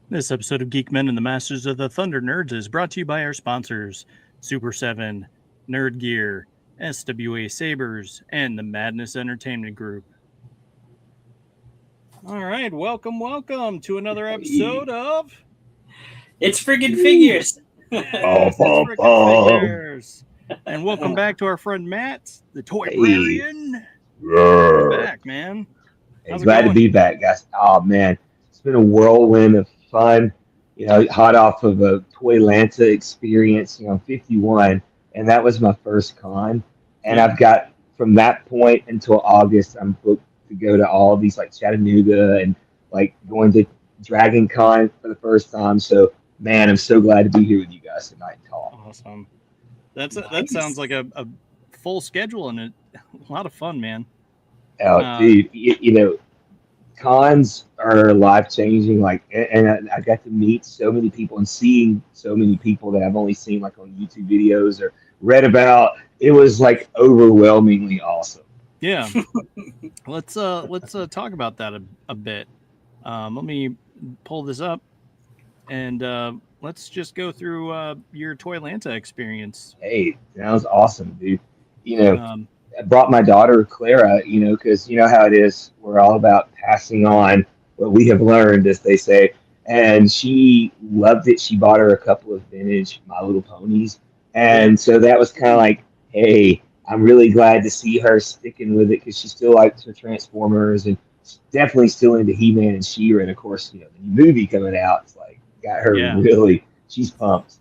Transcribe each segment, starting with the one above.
This episode of Geek-men and the Masters of the Thunder Nerds is brought to you by our sponsors, Super 7, Nerd Gear, SWA Sabers, and the Madness Entertainment Group. All right, welcome to another episode of It's friggin' figures. Yes, it's Frickin' Figures. And welcome back to our friend Matt the Hey, Toybrarian. Welcome yeah. back, man. Hey, How's it glad to going? be back, guys. Oh man, it's been a whirlwind of fun. Hot off of a Toylanta experience. 51, and that was my first con. And Yeah. I've got from that point until August, I'm booked to go to all these like Chattanooga and like going to Dragon Con for the first time. So man, I'm so glad to be here with you guys tonight and talk. Awesome. That sounds Nice. like a full schedule and a lot of fun, man. Oh, Uh, dude, cons are life changing. Like, and I got to meet so many people and seeing so many people that I've only seen like on YouTube videos or read about. It was like overwhelmingly awesome. yeah. Let's talk about that a bit. Let me pull this up and let's just go through your Toylanta experience. Hey, that was awesome, dude. You know, Um, I brought my daughter Clara. Because you know how it is. We're all about passing on what we have learned, as they say. And she loved it. She bought her a couple of vintage My Little Ponies, yeah, and so that was kind of like, hey, I'm really glad to see her sticking with it because she still likes her Transformers and she's definitely still into He-Man and She-Ra. And of course, the new movie coming out, it's like got her yeah, really. She's pumped.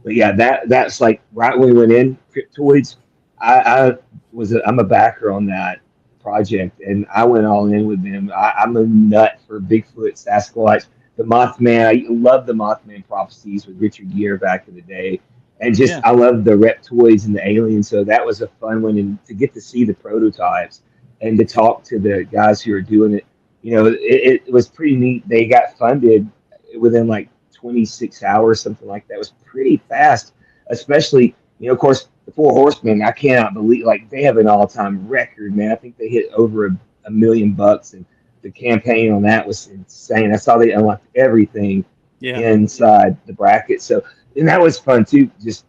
But yeah, that's like right when we went in Cryptoids. I'm a backer on that project, and I went all in with them. I'm a nut for Bigfoot, Sasquatch, the Mothman. I love the Mothman prophecies with Richard Gere back in the day, and just yeah, I love the reptoids and the aliens. So that was a fun one, and to get to see the prototypes and to talk to the guys who are doing it. It was pretty neat. They got funded within like 26 hours, something like that. It was pretty fast, especially, of course, the Four Horsemen. I cannot believe, like, they have an all time record, man. I think they hit over a million bucks, and the campaign on that was insane. I saw they unlocked everything yeah. inside the bracket. So, and that was fun too. Just,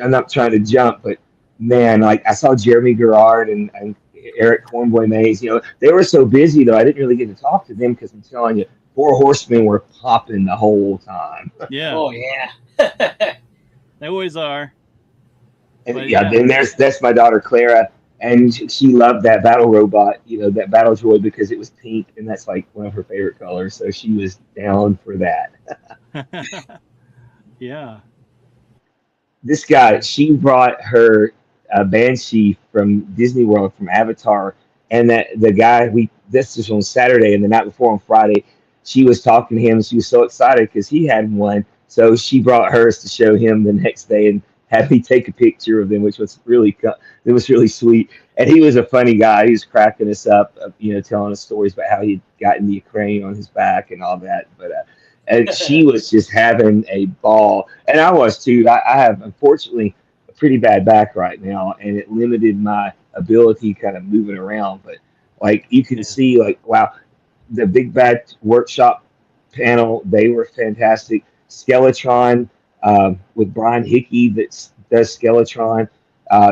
I'm not trying to jump, but man, like, I saw Jeremy Gerard and Eric Cornboy Mays. They were so busy though. I didn't really get to talk to them because I'm telling you, Four Horsemen were popping the whole time. Yeah. Oh yeah. They always are. And But yeah, yeah, then that's my daughter Clara, and she loved that battle robot, that battle droid because it was pink, and that's like one of her favorite colors. So she was down for that. yeah, This guy, she brought her Banshee from Disney World from Avatar, and that the guy we this was on Saturday, and the night before on Friday, she was talking to him. And she was so excited because he had one, so she brought hers to show him the next day and had me take a picture of them, which was it was really sweet. And he was a funny guy. He was cracking us up, telling us stories about how he'd gotten the Ukraine on his back and all that. But and she was just having a ball, and I was too. I have unfortunately a pretty bad back right now, and it limited my ability kind of moving around. But like you can yeah, see, like wow, the Big Bad Workshop panel, they were fantastic. Skeletron with Brian Hickey that does Skeletron.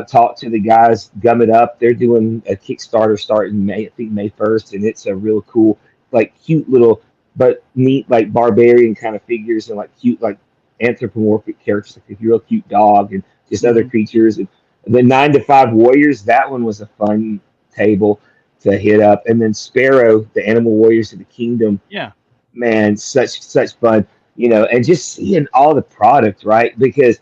Talk to the guys, gum it up. They're doing a Kickstarter starting May, I think May 1st, and it's a real cool, like cute little but neat like barbarian kind of figures and like cute like anthropomorphic characters, like a real cute dog and just other hmm creatures. And the 9 to 5 Warriors, that one was a fun table to hit up. And then Sparrow, the Animal Warriors of the Kingdom, yeah, man, such fun, and just seeing all the product, right? Because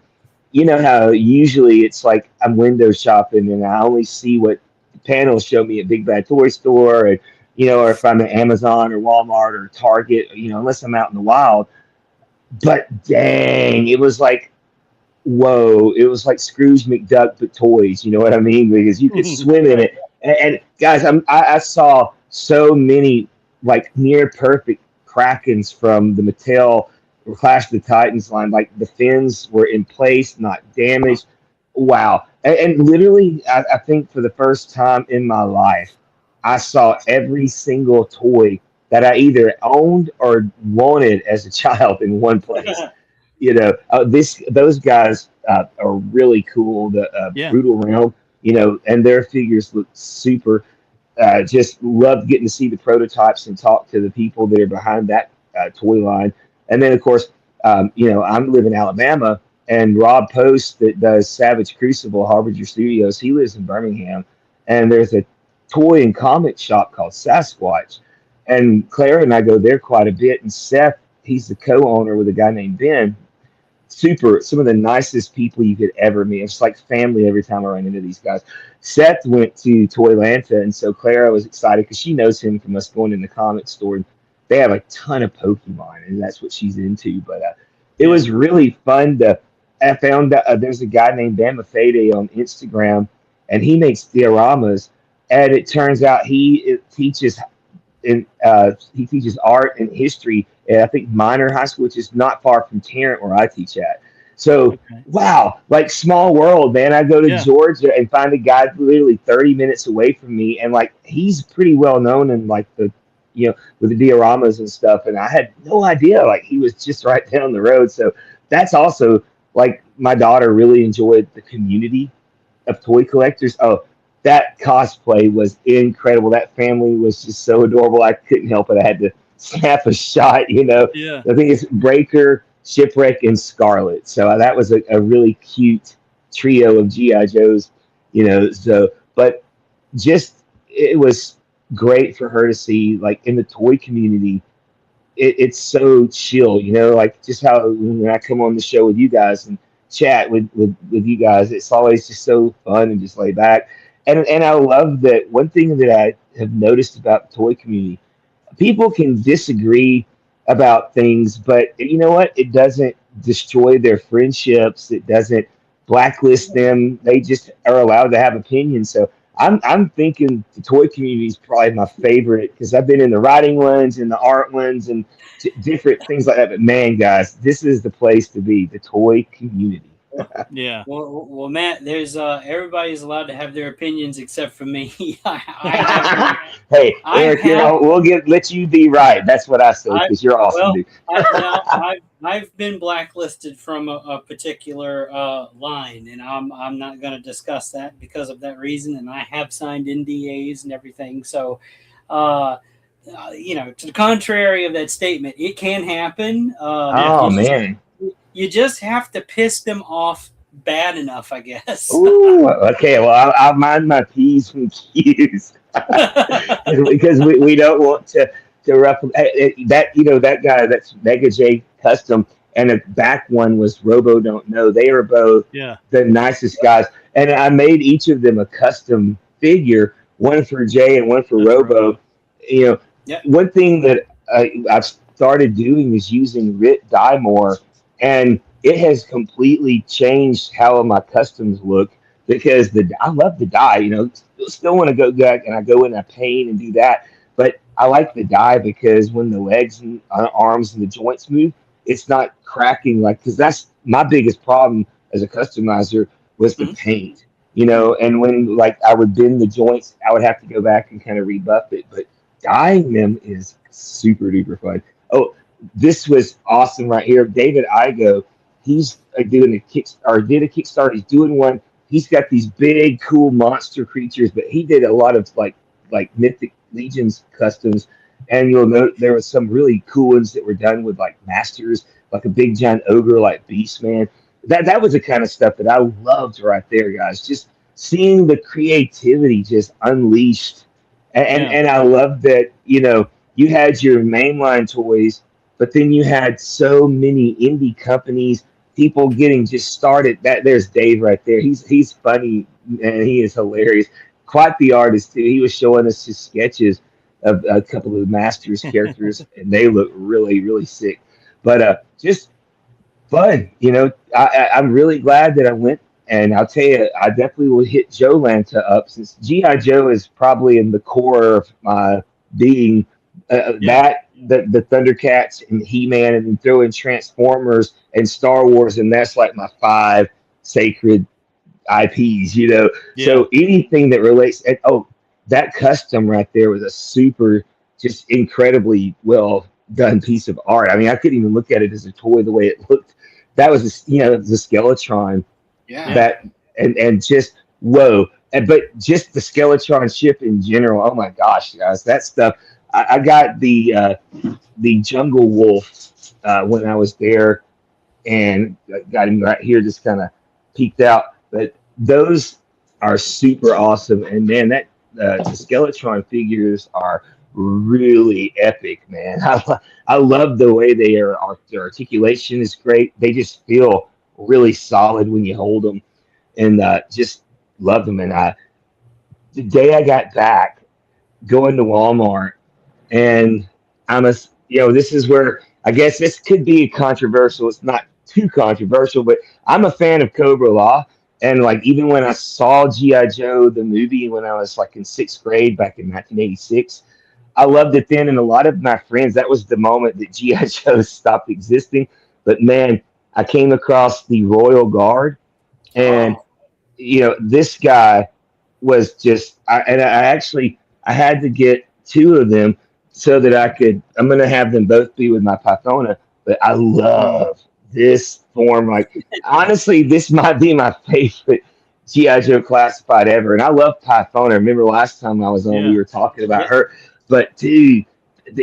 you know how usually it's like I'm window shopping and I only see what the panels show me at Big Bad Toy Store, and or if I'm at Amazon or Walmart or Target, unless I'm out in the wild. But dang, it was like whoa, it was like Scrooge McDuck but toys. You know what I mean? Because you could swim in right. it. And guys, I saw so many like near perfect Krakens from the Mattel Clash of the Titans line. Like the fins were in place, not damaged. Wow. And literally, I think for the first time in my life, I saw every single toy that I either owned or wanted as a child in one place. Those guys are really cool. The Yeah. Brutal Realm, and their figures look super. Just loved getting to see the prototypes and talk to the people that are behind that toy line. And then, of course, I'm live in Alabama, and Rob Post that does Savage Crucible, Harbinger Studios, he lives in Birmingham, and there's a toy and comic shop called Sasquatch, and Claire and I go there quite a bit. And Seth, he's the co-owner with a guy named Ben. Some of the nicest people you could ever meet. It's like family every time I run into these guys. Seth went to Toylanta, and so Clara was excited because she knows him from us going in the comic store. And they have a ton of Pokemon, and that's what she's into. But it was really fun to. I found there's a guy named Bama Fede on Instagram, and he makes dioramas. And it turns out he teaches art and history at, I think, Minor High School, which is not far from Tarrant where I teach at. So, wow, like small world, man. I go to Georgia and find a guy literally 30 minutes away from me, and like he's pretty well known in like the, with the dioramas and stuff. And I had no idea, like he was just right down the road. So that's also like my daughter really enjoyed the community of toy collectors. Oh, that cosplay was incredible. That family was just so adorable. I couldn't help it. I had to snap a shot, Yeah. I think it's Breaker, Shipwreck, and Scarlet. So that was a really cute trio of G.I. Joes, but just, it was great for her to see, like, in the toy community, it's so chill, like just how when I come on the show with you guys and chat with you guys, it's always just so fun and just laid back. And I love that one thing that I have noticed about the toy community, people can disagree about things, but you know what? It doesn't destroy their friendships. It doesn't blacklist them. They just are allowed to have opinions. So I'm thinking the toy community is probably my favorite because I've been in the writing ones and the art ones and different things like that. But man, guys, this is the place to be, the toy community. Yeah. Well, Matt, there's everybody's allowed to have their opinions except for me. Hey, Eric, we'll let you be right. That's what I say because you're awesome, dude. I've been blacklisted from a particular line, and I'm not going to discuss that because of that reason. And I have signed NDAs and everything. So, to the contrary of that statement, it can happen. Man. You just have to piss them off bad enough, I guess. Ooh, okay. Well, I'll mind my P's and Q's because we don't want to ruffle that guy. That's Mega J Custom, and the back one was Robo Don't Know. They were both the nicest guys, and I made each of them a custom figure, one for Jay and one for Robo. One thing that I've started doing is using RIT dye more. And it has completely changed how my customs look because I love the dye, still want to go back and I go in, I paint and do that. But I like the dye because when the legs and arms and the joints move, it's not cracking because that's my biggest problem as a customizer was the paint, and when I would bend the joints, I would have to go back and kind of rebuff it. But dyeing them is super duper fun. Oh, this was awesome right here. David Igo, he's doing did a Kickstarter. He's doing one. He's got these big, cool monster creatures, but he did a lot of like Mythic Legions customs. And you'll note there were some really cool ones that were done with like masters, like a big giant ogre like Beastman. That was the kind of stuff that I loved right there, guys. Just seeing the creativity just unleashed. And I love that, you had your mainline toys, but then you had so many indie companies, people getting just started. There's Dave right there. He's funny and he is hilarious. Quite the artist too. He was showing us his sketches of a couple of Masters characters, and they look really, really sick. But just fun, I'm really glad that I went. And I'll tell you, I definitely will hit Joe Lanta up since G.I. Joe is probably in the core of my being. The Thundercats and He-Man, and then throw in Transformers and Star Wars, and that's like my 5 sacred IPs, So anything that relates, that custom right there was a super just incredibly well done piece of art. I mean, I couldn't even look at it as a toy the way it looked. That was, the Skeletron Yeah. that, and just whoa. But just the Skeletron ship in general. Oh my gosh, guys, that stuff. I got the Jungle Wolf when I was there, and got him right here, just kind of peeked out. But those are super awesome, and man, that the Skeletron figures are really epic, man. I love the way they are. Their articulation is great. They just feel really solid when you hold them, and just love them. And the day I got back, going to Walmart, and I'm a, this is where I guess this could be controversial. It's not too controversial, but I'm a fan of Cobra Law. And like, even when I saw G.I. Joe, the movie, when I was like in sixth grade back in 1986, I loved it then. And a lot of my friends, that was the moment that G.I. Joe stopped existing. But man, I came across the Royal Guard, and Oh, this guy was just, I had to get two of them so that I'm going to have them both be with my Pythona. But I love this form. Like, honestly, this might be my favorite G.I. Joe classified ever. And I love Pythona. Remember last time I was on, we Yeah. were talking about yeah. her. But dude,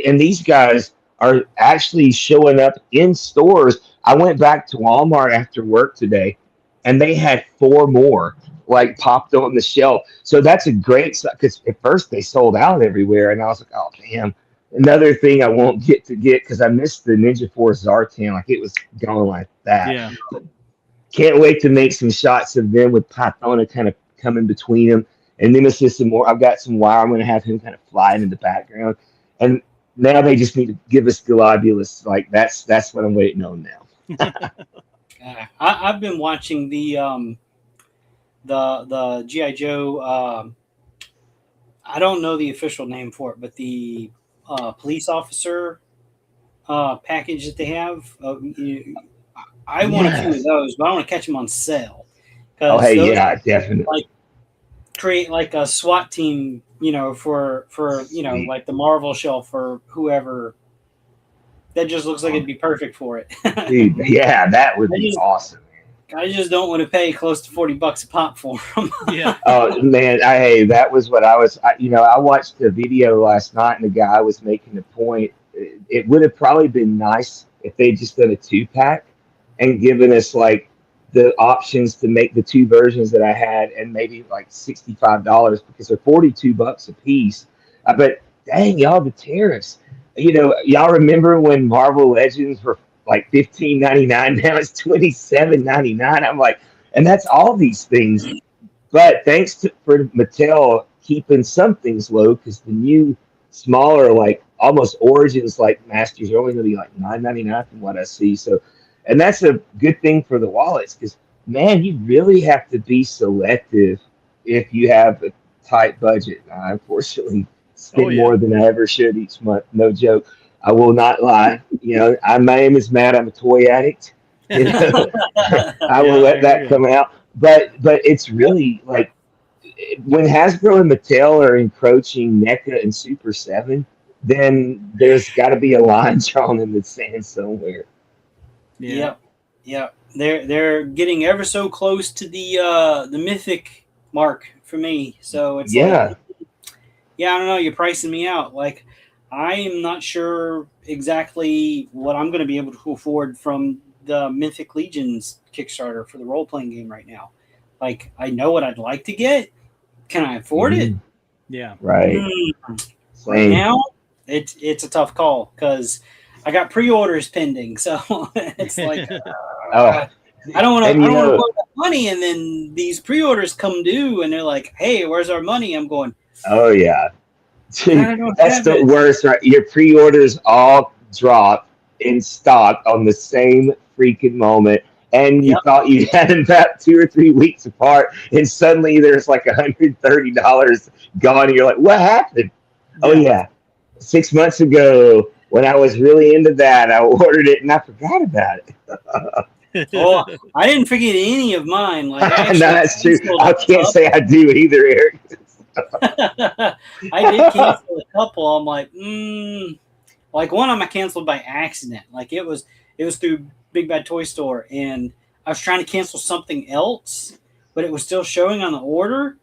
and these guys are actually showing up in stores. I went back to Walmart after work today, and they had four more like popped on the shelf. So that's a great, because at first they sold out everywhere, and I was like, oh damn. Another thing I won't get because I missed the Ninja Force Zartan, like it was going like that. Yeah. Can't wait to make some shots of them with Pythona kind of coming between them, and Nemesis some more. I've got some wire. I'm going to have him kind of flying in the background, and now they just need to give us Globulus. Like that's what I'm waiting on now. I've been watching the GI Joe. I don't know the official name for it, but the police officer package that they have. I want a few of Yes. those, but I want to catch them on sale Oh because hey, those yeah, definitely. like create like a SWAT team, for Sweet. like the Marvel shelf or whoever. That just looks like it'd be perfect for it. Dude, yeah, that would I be just awesome. I just don't want to pay close to $40 a pop for them. Yeah. Oh man, hey, that was what I was. I watched the video last night, and the guy was making the point. It would have probably been nice if they just done a two-pack and given us like the options to make the two versions that I had, and maybe like $65 because they're $42 a piece. I bet, dang y'all, the tariffs. Y'all remember when Marvel Legends were like 15.99? Now it's 27.99. I'm like, and that's all these things. But thanks for Mattel keeping some things low, because the new smaller, like almost Origins like Masters, are only going to be like 9.99 from what I see. So, and that's a good thing for the wallets, because man, you really have to be selective if you have a tight budget. I unfortunately Oh spend yeah. more than I ever should each month. No joke. I will not lie. My name is Matt. I'm a toy addict. You know, I will Yeah, let there that you go. come out. But it's really like when Hasbro and Mattel are encroaching NECA and Super 7, then there's got to be a line drawn in the sand somewhere. Yeah. Yep, yep. They're getting ever so close to the mythic mark for me. So it's like, Yeah. yeah, I don't know. You're pricing me out. Like, I am not sure exactly what I'm going to be able to afford from the Mythic Legions Kickstarter for the role playing game right now. Like, I know what I'd like to get. Can I afford it? Mhm. Yeah. Right. Right Same. now, it's a tough call because I got pre-orders pending. So it's like, Oh, I don't want to. and I don't want to put that money, and then these pre-orders come due, and they're like, "Hey, where's our money?" I'm going, oh yeah. I Dude, don't that's have the it. worst, right? Your pre-orders all drop in stock on the same freaking moment, and you Yep. thought you had them about 2 or 3 weeks apart, and suddenly there's like $130 gone, and you're like, "What happened?" Oh Yeah. yeah, 6 months ago when I was really into that, I ordered it and I forgot about it. Oh, I didn't forget any of mine. Like I No, actually that's true. canceled I a can't couple. say I do either, Eric. I did cancel a couple. I'm like, like one of them I canceled by accident. Like it was through Big Bad Toy Store, and I was trying to cancel something else, but it was still showing on the order,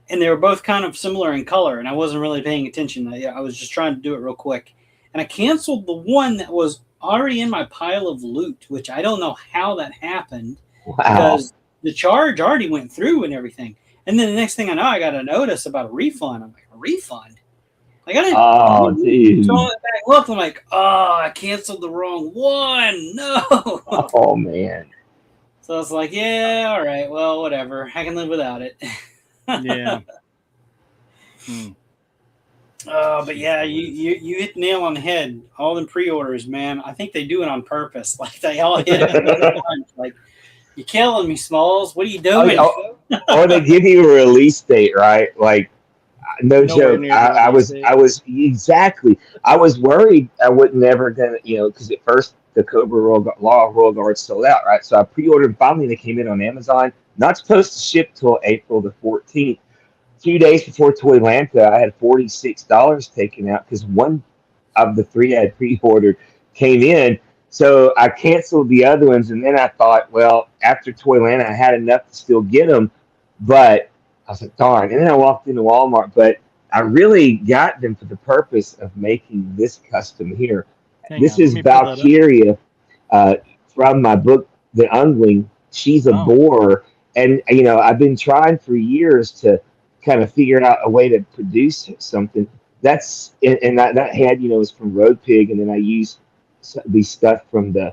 and they were both kind of similar in color, and I wasn't really paying attention. I was just trying to do it real quick, and I canceled the one that was already in my pile of loot, which I don't know how that happened because the charge already went through and everything. And then the next thing I know, I got a notice about a refund. I'm like, a refund? Like, I didn't. Oh, dude. So I back look, I'm like, oh, I canceled the wrong one. No. Oh, man. So I was like, yeah, all right, well, whatever. I can live without it. Yeah. But yeah, you hit the nail on the head. All them pre-orders, man. I think they do it on purpose. Like they all hit it. Like, you're killing me, Smalls. What are you doing? Or they give you a release date, right? Like, no joke. I was exactly. I was worried I would never gonna, because at first the Cobra Royal Guard sold out, right? So I pre-ordered. Finally, they came in on Amazon. Not supposed to ship till April the 14th. 2 days before Toylanta, I had $46 taken out because one of the three I had pre-ordered came in. So I canceled the other ones, and then I thought, well, after Toylanta, I had enough to still get them, but I was like, darn. And then I walked into Walmart, but I really got them for the purpose of making this custom here. This is Valkyria from my book, The Ungling. She's a boar, and I've been trying for years to kind of figure out a way to produce something. That's and that head, is from Road Pig, and then I used these stuff from the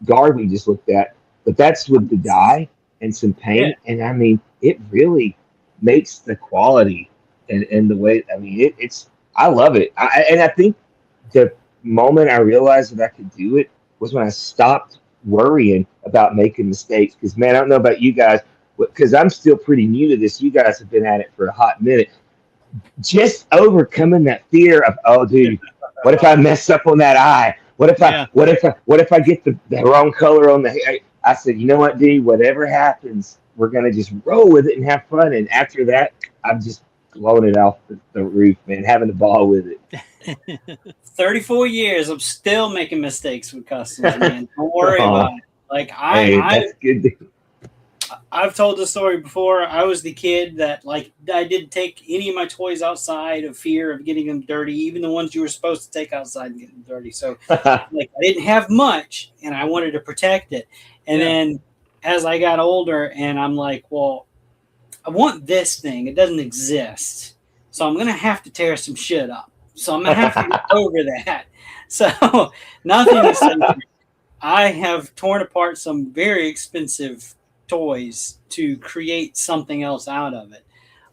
guard we just looked at. But that's with the dye and some paint, and I mean, it really makes the quality and the way. I mean, I love it. And I think the moment I realized that I could do it was when I stopped worrying about making mistakes. Because man, I don't know about you guys, because I'm still pretty new to this. You guys have been at it for a hot minute. Just overcoming that fear of, oh, dude, what if I mess up on that eye? What if I get the wrong color on the hair? I said, you know what, dude? Whatever happens, we're gonna just roll with it and have fun. And after that, I'm just blowing it off the roof, man, having a ball with it. 34 years, I'm still making mistakes with customs, man. Don't worry about it. Like that's good. I've told this story before. I was the kid that, like, I didn't take any of my toys outside of fear of getting them dirty, even the ones you were supposed to take outside and get them dirty. So, like, I didn't have much, and I wanted to protect it. And then as I got older, and I'm like, well, I want this thing. It doesn't exist. So I'm going to have to tear some shit up. So I'm going to have to get over that. So nothing to say. I have torn apart some very expensive toys to create something else out of it.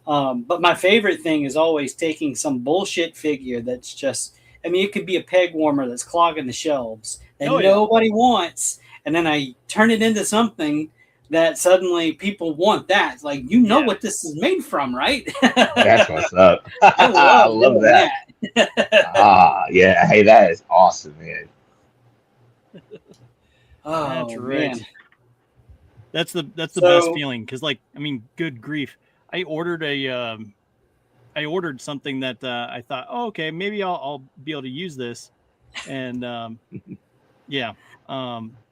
But my favorite thing is always taking some bullshit figure that's just, I mean, it could be a peg warmer that's clogging the shelves that nobody wants. And then I turn it into something that suddenly people want that. Like, what this is made from, right? That's what's up. I love that. Yeah. Hey, that is awesome, man. Oh, that's right. Man. That's the best feeling, because, like, I mean, good grief, I ordered something that I thought, oh, okay, maybe I'll be able to use this, and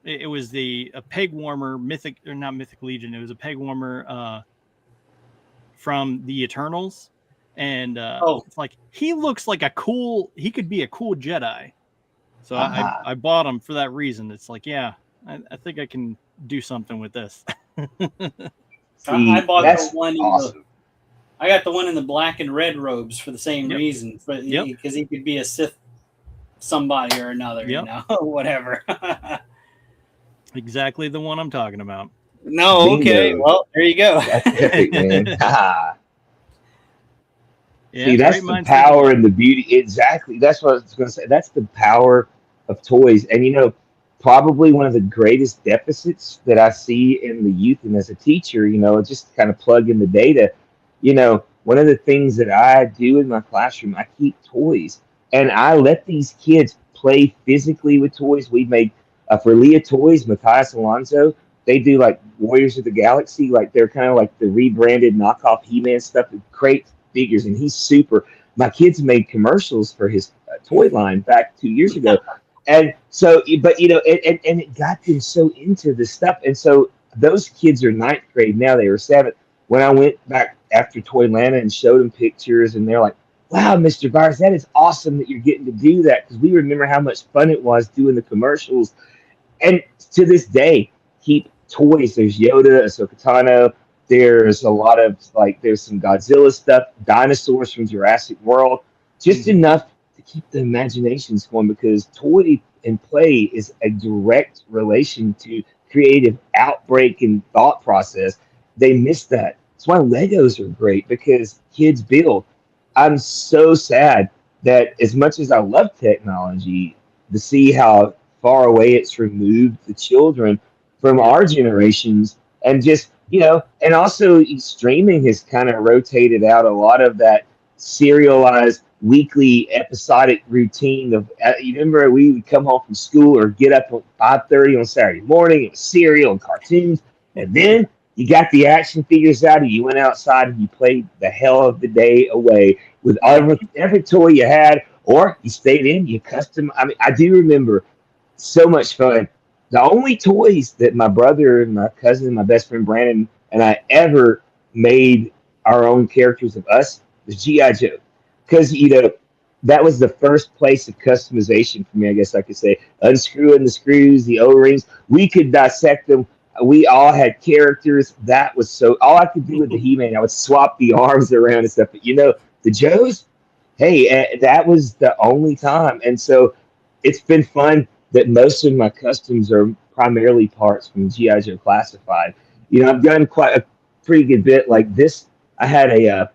it was a peg warmer, not Mythic Legion. It was a peg warmer from the Eternals, and it's like he looks like he could be a cool Jedi, so I bought him for that reason. It's like, I think I can do something with this. I bought the one. Awesome. I got the one in the black and red robes for the same reason, because he could be a Sith, somebody or another, whatever. Exactly the one I'm talking about. No, okay, well, there you go. That's great, man. See, that's the power and the beauty. Exactly. That's what I was going to say. That's the power of toys. And, probably one of the greatest deficits that I see in the youth and as a teacher, just kind of plug in the data, one of the things that I do in my classroom, I keep toys, and I let these kids play physically with toys. We made for Leah Toys, Matthias Alonso, they do like Warriors of the Galaxy, like they're kind of like the rebranded knockoff He-Man stuff. Great figures, and he's super. My kids made commercials for his toy line back 2 years ago, and so, but and it got them so into this stuff, and so those kids are ninth grade now. They were seventh when I went back after Toylanta and showed them pictures, and they're like, "Wow, Mr. Byers, that is awesome that you're getting to do that," because we remember how much fun it was doing the commercials. And to this day, keep toys. There's Yoda, Ahsoka Tano. There's a lot of there's some Godzilla stuff, dinosaurs from Jurassic World, just enough to keep the imaginations going, because toy and play is a direct relation to creative outbreak and thought process. They miss that. That's why Legos are great, because kids build. I'm so sad that as much as I love technology, to see how far away it's removed the children from our generations, and just and also streaming has kind of rotated out a lot of that serialized weekly episodic routine of you remember we would come home from school or get up at 5:30 on Saturday morning. It was cereal and cartoons, and then you got the action figures out and you went outside and you played the hell of the day away with every toy you had, or you stayed in, you custom. I mean, I do remember so much fun. The only toys that my brother and my cousin and my best friend Brandon and I ever made our own characters of us was G.I. Joe. Because, that was the first place of customization for me, I guess I could say. Unscrewing the screws, the O-rings. We could dissect them. We all had characters. That was so... All I could do with the He-Man, I would swap the arms around and stuff. But, the Joes, hey, that was the only time. And so it's been fun that most of my customs are primarily parts from G.I. Joe Classified. I've done quite a pretty good bit like this. I had a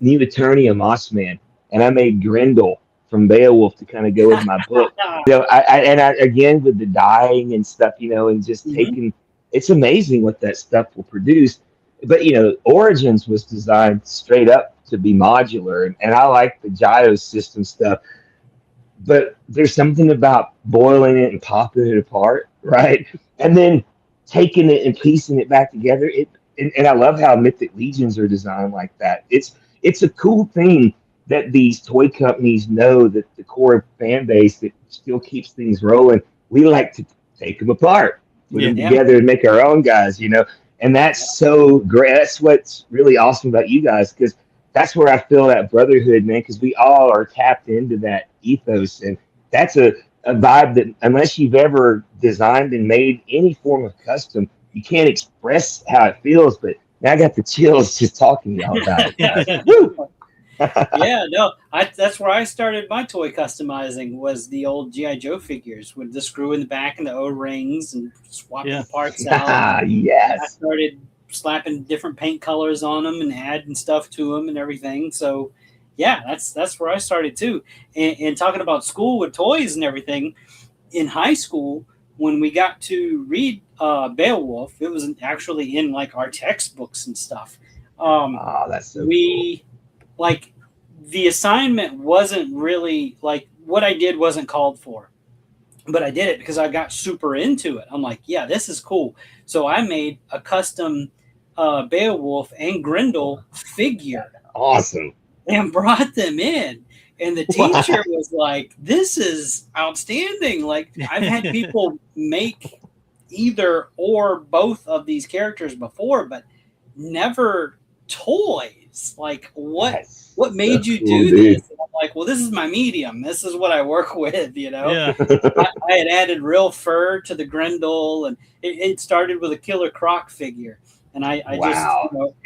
new Eternia Mossman, and I made Grendel from Beowulf to kind of go with my book. I again with the dyeing and stuff, and just taking. It's amazing what that stuff will produce. But Origins was designed straight up to be modular, and I like the Gyro system stuff. But there's something about boiling it and popping it apart, right? And then taking it and piecing it back together. And I love how Mythic Legions are designed like that. It's a cool thing that these toy companies know that the core fan base that still keeps things rolling, we like to take them apart, put them together and make our own guys, And that's so great. That's what's really awesome about you guys, because that's where I feel that brotherhood, man, because we all are tapped into that ethos. And that's a vibe that unless you've ever designed and made any form of custom, you can't express how it feels. But now I got the chills just talking to y'all about it. Woo! Yeah, no, that's where I started my toy customizing, was the old G.I. Joe figures with the screw in the back and the O-rings and swapping the parts out. Yes. I started slapping different paint colors on them and adding stuff to them and everything. So yeah, that's where I started too. And talking about school with toys and everything, in high school, when we got to read Beowulf, it was actually in our textbooks and stuff. That's so cool. The assignment wasn't really what I did wasn't called for, but I did it because I got super into it. I'm like, yeah, this is cool. So I made a custom Beowulf and Grendel figure. Awesome. And brought them in. And the teacher was like, this is outstanding. I've had people make either or both of these characters before, but never toys. What made you do this? And I'm like, well, this is my medium. This is what I work with, Yeah. I had added real fur to the Grendel, and it started with a Killer Croc figure. And I just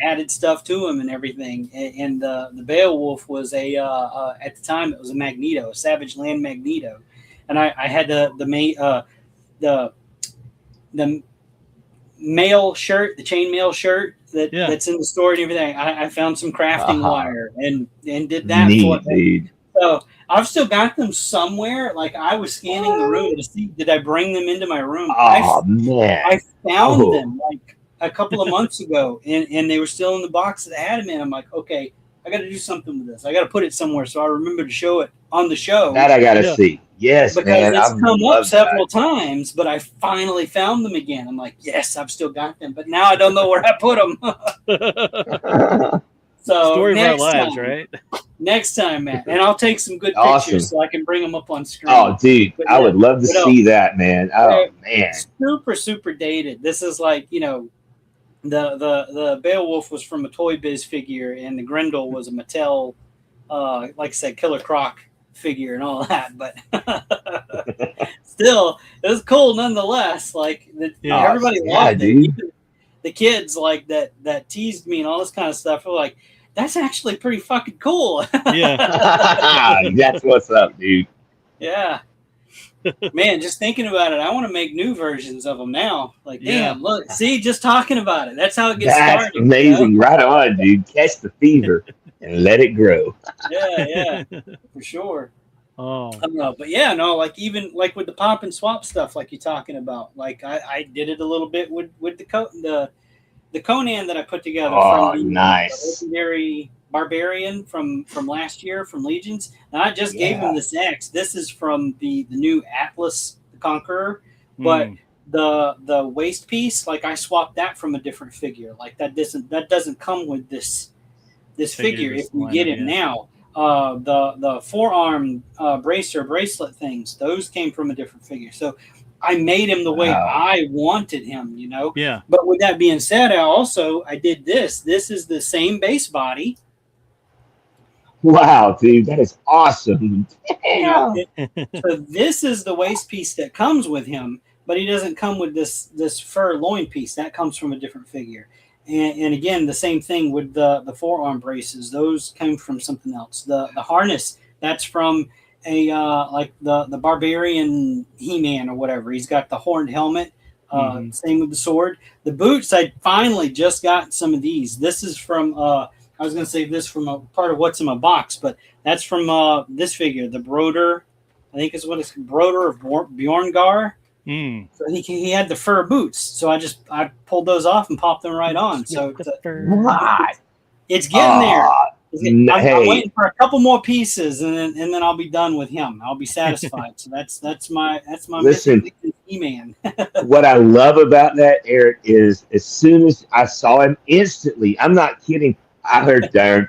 added stuff to him and everything. And the Beowulf was at the time it was a Magneto, a Savage Land Magneto. And I had the mail shirt, the chainmail shirt that's in the store and everything. I found some crafting wire and did that for them. So I've still got them somewhere. I was scanning the room to see, did I bring them into my room? Man. I found them a couple of months ago, and they were still in the box that I had them in. I'm like, okay, I got to do something with this. I got to put it somewhere. So I remember to show it on the show. That I got to see. Yes, because man. It's come up several times, but I finally found them again. I'm like, yes, I've still got them, but now I don't know where I put them. So Story of our next lives, time, right? Next time, Matt, and I'll take some good Awesome. pictures so I can bring them up on screen. Oh, dude, But I would love to but no, see that, man. Oh, man. super dated. This is like, you know, the Beowulf was from a Toy Biz figure, and the Grendel was a Mattel, like I said, Killer Croc figure and all that. But still, it was cool nonetheless. Like everybody loved it. Even the kids like that teased me and all this kind of stuff were like, that's actually pretty fucking cool. Yeah. That's what's up, dude. Yeah. Man, just thinking about it, I want to make new versions of them now. Like, damn, look, see, just talking about it. That's how it gets started. That's amazing. You know? Right on, dude. Catch the fever and let it grow. Yeah, for sure. Oh, but yeah, no, like even like with the pop and swap stuff, like you're talking about, like I did it a little bit with the Conan that I put together from the nice. legendary Barbarian from last year from Legions. And I just gave him this X. This is from the new Atlas the Conqueror, but the waist piece, like I swapped that from a different figure. Like that doesn't come with this figure if you get it now. The forearm bracelet things, those came from a different figure. So I made him the way I wanted him, you know? Yeah. But with that being said, I did this. This is the same base body. Wow, dude, that is awesome. Damn. So this is the waist piece that comes with him, but he doesn't come with this fur loin piece. That comes from a different figure. And again, the same thing with the forearm braces. Those came from something else. The harness, that's from a like the Barbarian He-Man or whatever. He's got the horned helmet. Same with the sword. The boots, I finally just got some of these. This is from I was going to save this from a part of what's in my box, but that's from this figure, the Broder. I think is what it's Broder of Bjorngar. So he had the fur boots. So I pulled those off and popped them right on. So it's getting there. I'm waiting for a couple more pieces, and then I'll be done with him. I'll be satisfied. So that's my Listen, He-Man. What I love about that, Eric, is as soon as I saw him, instantly, I'm not kidding, I heard I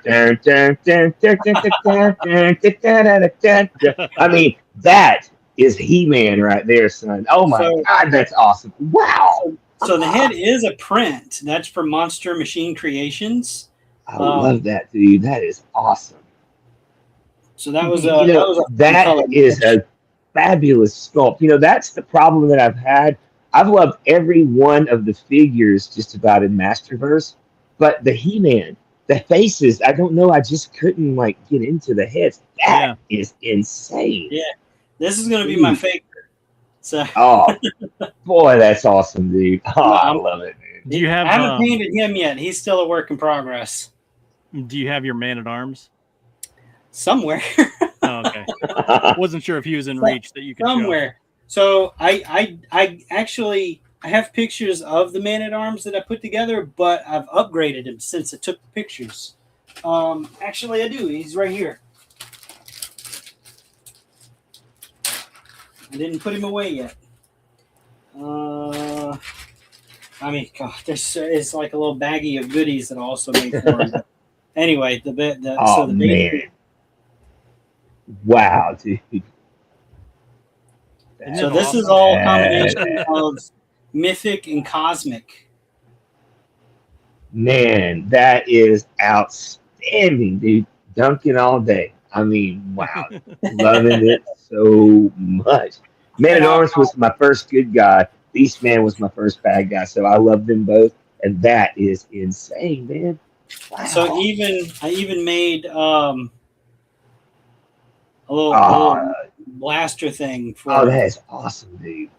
mean, that is He-Man right there, son. Oh my God, that's awesome. Wow. So the head is a print. That's for Monster Machine Creations. I love that, dude. That is awesome. So that was that is a fabulous sculpt. You know, that's the problem that I've had. I've loved every one of the figures just about in Masterverse, but the He-Man, the faces, I don't know. I just couldn't like get into the heads. That is insane. Yeah, this is going to be my favorite. So, boy, that's awesome, dude. I love it, man. Do you have? I haven't painted him yet. He's still a work in progress. Do you have your Man at Arms? Somewhere. Oh, okay. Wasn't sure if he was in reach that you could somewhere. Show. So I actually I have pictures of the Man at Arms that I put together, but I've upgraded him since I took the pictures. Actually, I do. He's right here. I didn't put him away yet. I mean, God, it's like a little baggie of goodies that I also made for him. Anyway, man. Wow, dude. So this is all a combination of mythic and cosmic. Man, that is outstanding, dude. Dunking all day. I mean, wow. Loving it so much. Man at Arms was my first good guy. Beastman was my first bad guy. So I love them both. And that is insane, man. Wow. So I even made a little blaster thing for that is awesome, dude.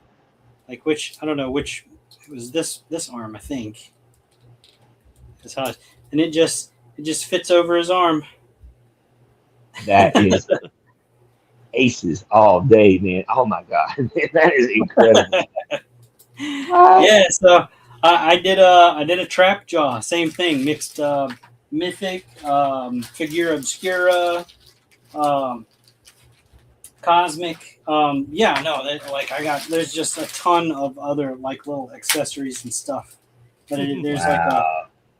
Like I don't know which it was this arm, I think. That's how and it just fits over his arm. That is aces all day, man. Oh my God. That is incredible. Yeah, so I did a trap jaw, same thing, mixed mythic, figure obscura, cosmic. There's just a ton of other like little accessories and stuff. But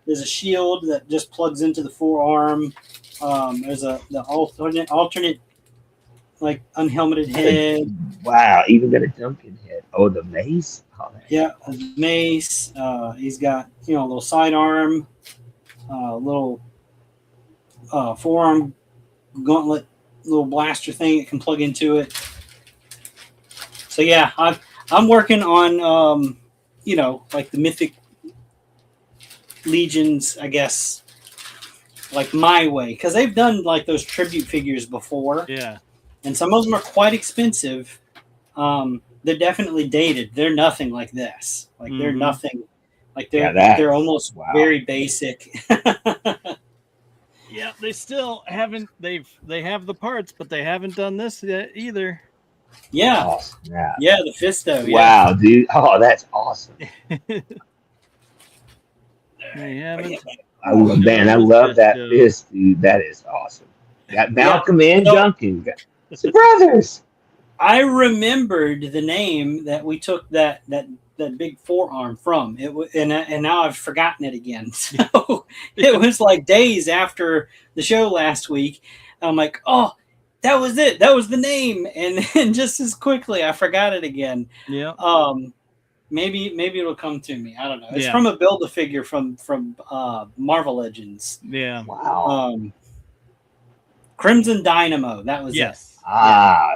there's a shield that just plugs into the forearm. There's the alternate like unhelmeted head. Wow, even got a Duncan head. Oh, the mace. Oh, Yeah, a mace. He's got a little sidearm, little forearm gauntlet, little blaster thing that can plug into it. So yeah, I'm working on like the mythic legions, I guess, like my way, because they've done like those tribute figures before. Yeah. And some of them are quite expensive. They're definitely dated. They're nothing like this. Like they're nothing. Like they're almost very basic. Yeah, they still haven't. They have the parts, but they haven't done this yet either. Yeah, awesome. Yeah, the Fisto. Wow, dude. Oh, that's awesome. They haven't. Man, I love that fist, dude. That is awesome. Got Malcolm and Duncan. It's the brothers. I remembered the name that we took that big forearm from it, and now I've forgotten it again. So it was like days after the show last week. I'm like, oh, that was it. That was the name, and then just as quickly I forgot it again. Yeah. Maybe it'll come to me. I don't know. It's from a Build-A-Figure from Marvel Legends. Yeah. Wow. Crimson Dynamo. That was it.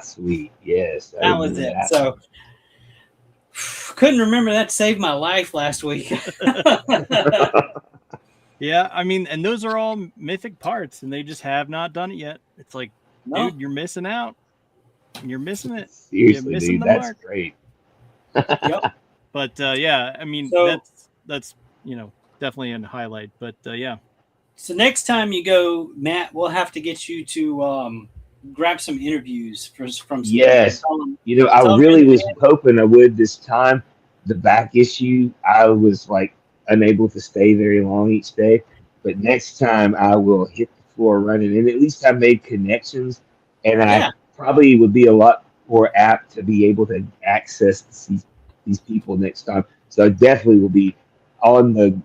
Sweet. Yes. That was it. So couldn't remember that saved my life last week. Yeah, I mean, and those are all mythic parts, and they just have not done it yet. It's like, dude, you're missing out. You're missing it. Seriously, you're missing dude, the that's mark. great. Yep. But yeah, I mean, So, that's definitely a highlight. But yeah. So next time you go, Matt, we'll have to get you to grab some interviews from. Yes. I really was hoping I would this time. The back issue, I was like unable to stay very long each day. But next time I will hit the floor running, and at least I made connections, and I probably would be a lot more apt to be able to access these people next time. So I definitely will be on the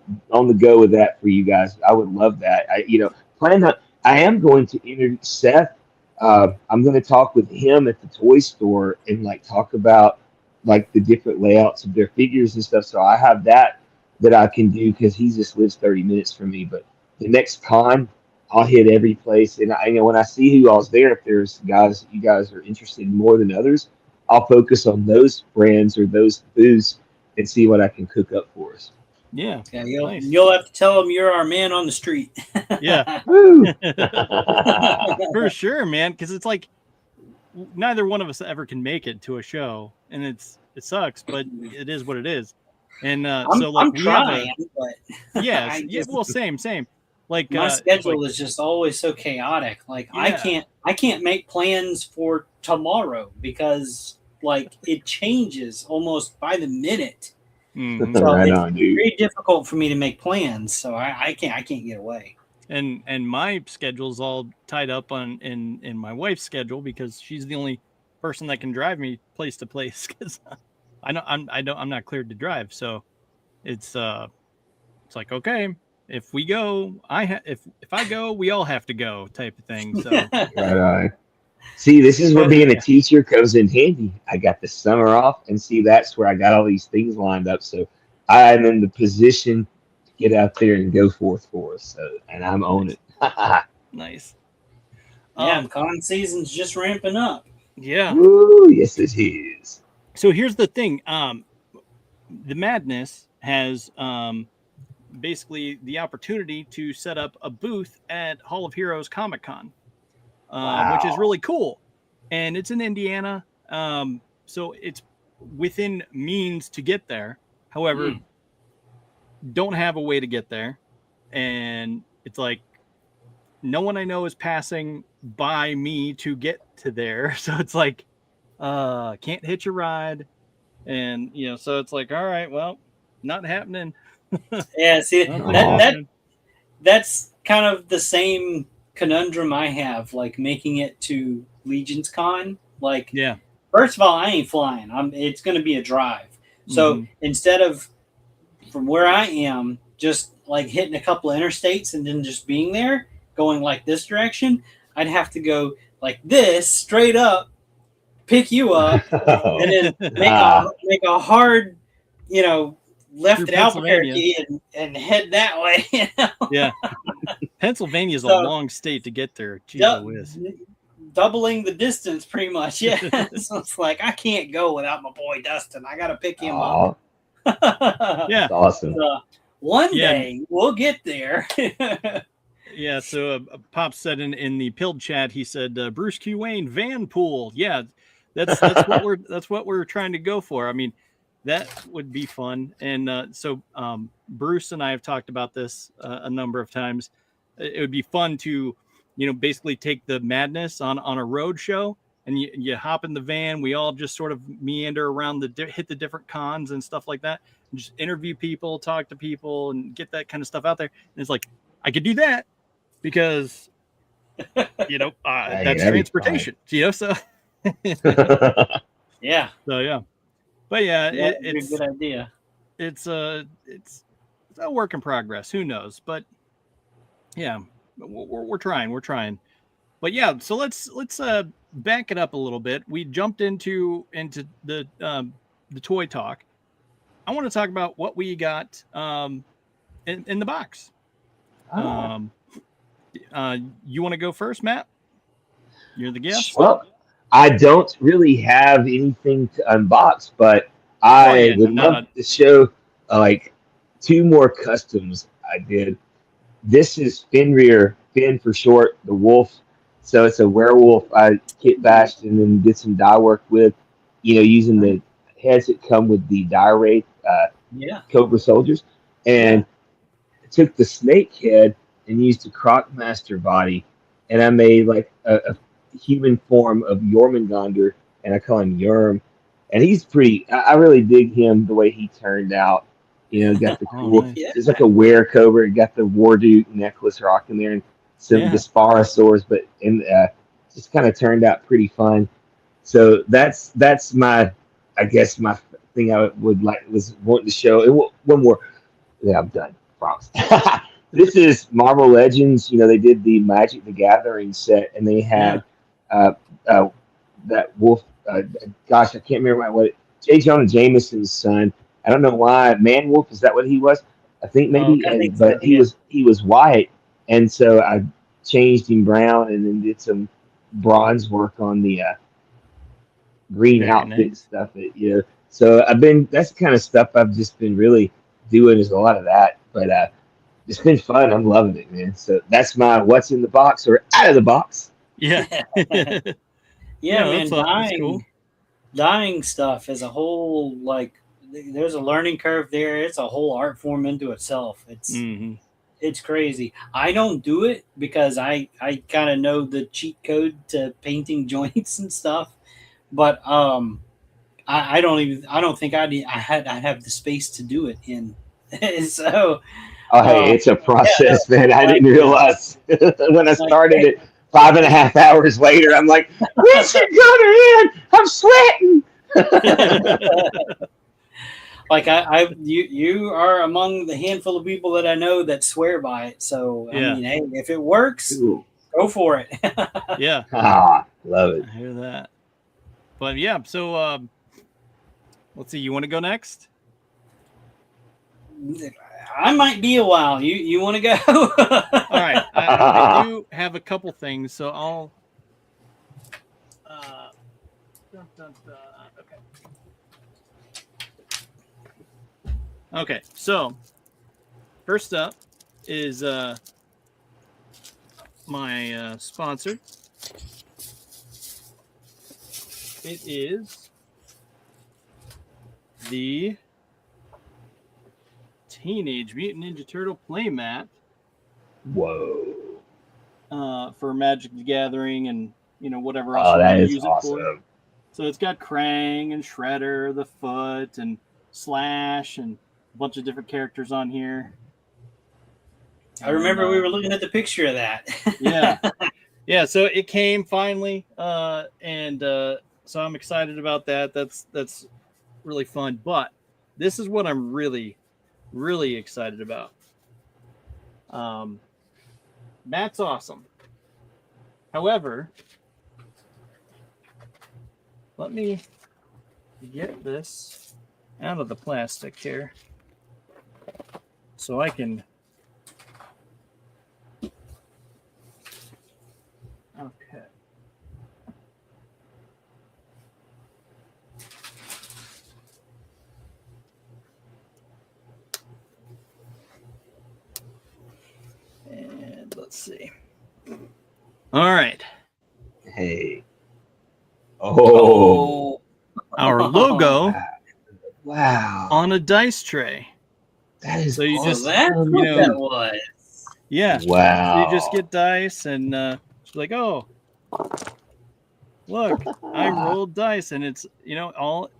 go with that for you guys. I would love that. I am going to interview Seth. I'm going to talk with him at the toy store and like talk about like the different layouts of their figures and stuff. So I have that I can do because he just lives 30 minutes from me. But the next con, I'll hit every place. And when I see who all's there, if there's you guys are interested in more than others, I'll focus on those brands or those booths and see what I can cook up for us. Yeah. You'll have to tell them you're our man on the street. Yeah. For sure, man. Because it's like neither one of us ever can make it to a show, and it sucks, but it is what it is. And I'm trying, but well, same. Like my schedule is just always so chaotic. Like I can't make plans for tomorrow because like it changes almost by the minute. Mm-hmm. So it's very difficult for me to make plans. So I can't get away. And my schedule's all tied up in my wife's schedule because she's the only person that can drive me place to place because I'm not cleared to drive. So it's like, okay, if we go, if I go, we all have to go type of thing. So right. See, this is where being a teacher comes in handy. I got the summer off, and see, that's where I got all these things lined up. So I'm in the position to get out there and go forth for us. So, and I'm on it. Nice. Con season's just ramping up. Yeah. Ooh, yes, it is. So here's the thing. The Madness has basically the opportunity to set up a booth at Hall of Heroes Comic Con. Which is really cool. And it's in Indiana. So it's within means to get there. However, don't have a way to get there. And it's like, no one I know is passing by me to get to there. So it's like, can't hitch a ride. And, so it's like, all right, well, not happening. Yeah, see, that's kind of the same conundrum I have, like making it to Legion's Con. Like, first of all, I ain't flying. It's going to be a drive. So instead of from where I am just like hitting a couple of interstates and then just being there, going like this direction, I'd have to go like this straight up, pick you up, and then make a hard, left Through at Albuquerque and head that way. Yeah. Pennsylvania is a So, long state to get there. Jeez Louise. doubling the distance pretty much. Yeah. So it's like I can't go without my boy Dustin. I gotta pick him up. Yeah. That's awesome. So, one day we'll get there. Yeah, so Pop said in the Pilled chat, he said Bruce Q Wayne van pool. Yeah, that's what we're trying to go for. I mean, that would be fun. And so Bruce and I have talked about this a number of times. It would be fun to, basically take the madness on a road show, and you hop in the van. We all just sort of meander around hit the different cons and stuff like that, and just interview people, talk to people, and get that kind of stuff out there. And it's like, I could do that because, that's transportation, so. Yeah. So, yeah. But yeah, it's a good idea. It's a work in progress. Who knows? But yeah, we're trying. But yeah, so let's back it up a little bit. We jumped into the toy talk. I want to talk about what we got in the box. You want to go first, Matt? You're the guest. Well, I don't really have anything to unbox, but I would love to show like 2 more customs I did. This is Fenrir, Finn for short, the wolf. So it's a werewolf I kit bashed and then did some dye work with, using the heads that come with the dye wraith Cobra soldiers. And took the snake head and used a Crocmaster body, and I made like a human form of Jormungandr, and I call him Yerm. And he's pretty. I really dig him the way he turned out. Got the cool. Nice. It's like a were cobra. Got the Warduke necklace rocking there, and some Gasparasaurs, but just kind of turned out pretty fun. So that's my, I guess my thing I would like was wanting to show. One more. Yeah, I'm done. Promise. This is Marvel Legends. They did the Magic the Gathering set, and they had that wolf. Gosh, I can't remember what J. Jonah Jameson's son. I don't know why. Man Wolf, is that what he was? I think maybe. But he was white, and so I changed him brown, and then did some bronze work on the green outfit stuff. So that's the kind of stuff I've just been really doing. Is a lot of that, but it's been fun. I'm loving it, man. So that's my what's in the box or out of the box. Yeah. Man. Dyeing stuff is a whole, there's a learning curve there. It's a whole art form into itself. It's crazy. I don't do it because I kind of know the cheat code to painting joints and stuff, but I don't think I'd have the space to do it in. So. Hey, it's a process, man. I didn't realize when I started it 5.5 hours later. I'm like, where's your gunner in? I'm sweating. You are among the handful of people that I know that swear by it. So I mean, hey, if it works, go for it. Yeah. Love it. I hear that. But yeah, so let's see. You want to go next? I might be a while. You want to go? All right. I do have a couple things, so I'll. Okay. So first up is my sponsor. It is the Teenage Mutant Ninja Turtle playmat. Whoa. For Magic the Gathering and whatever else you want to use awesome. It for. So it's got Krang and Shredder, the Foot, and Slash, and a bunch of different characters on here. I remember we were looking at the picture of that. Yeah. So it came finally, and so I'm excited about that. That's really fun. But this is what I'm really, really excited about. Matt's awesome. However, let me get this out of the plastic here so I can. Okay. And let's see. All right. Hey. Oh. Our logo Wow. on a dice tray. That is So you awesome. just, that's what you know, that was. Yeah. Wow. So you just get dice and she's like, oh, look, I rolled dice and it's, all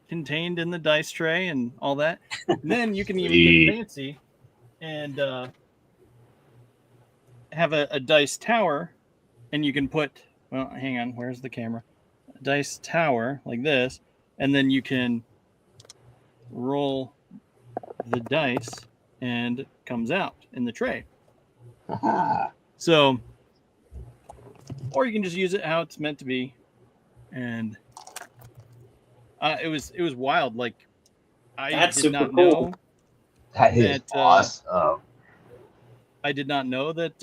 contained in the dice tray and all that. And then you can even get fancy and have a dice tower, and you can put, well, hang on, where's the camera? A dice tower like this, and then you can roll the dice and it comes out in the tray. So, or you can just use it how it's meant to be. And it was wild. Like, That's did super not cool. know That is awesome. I did not know that.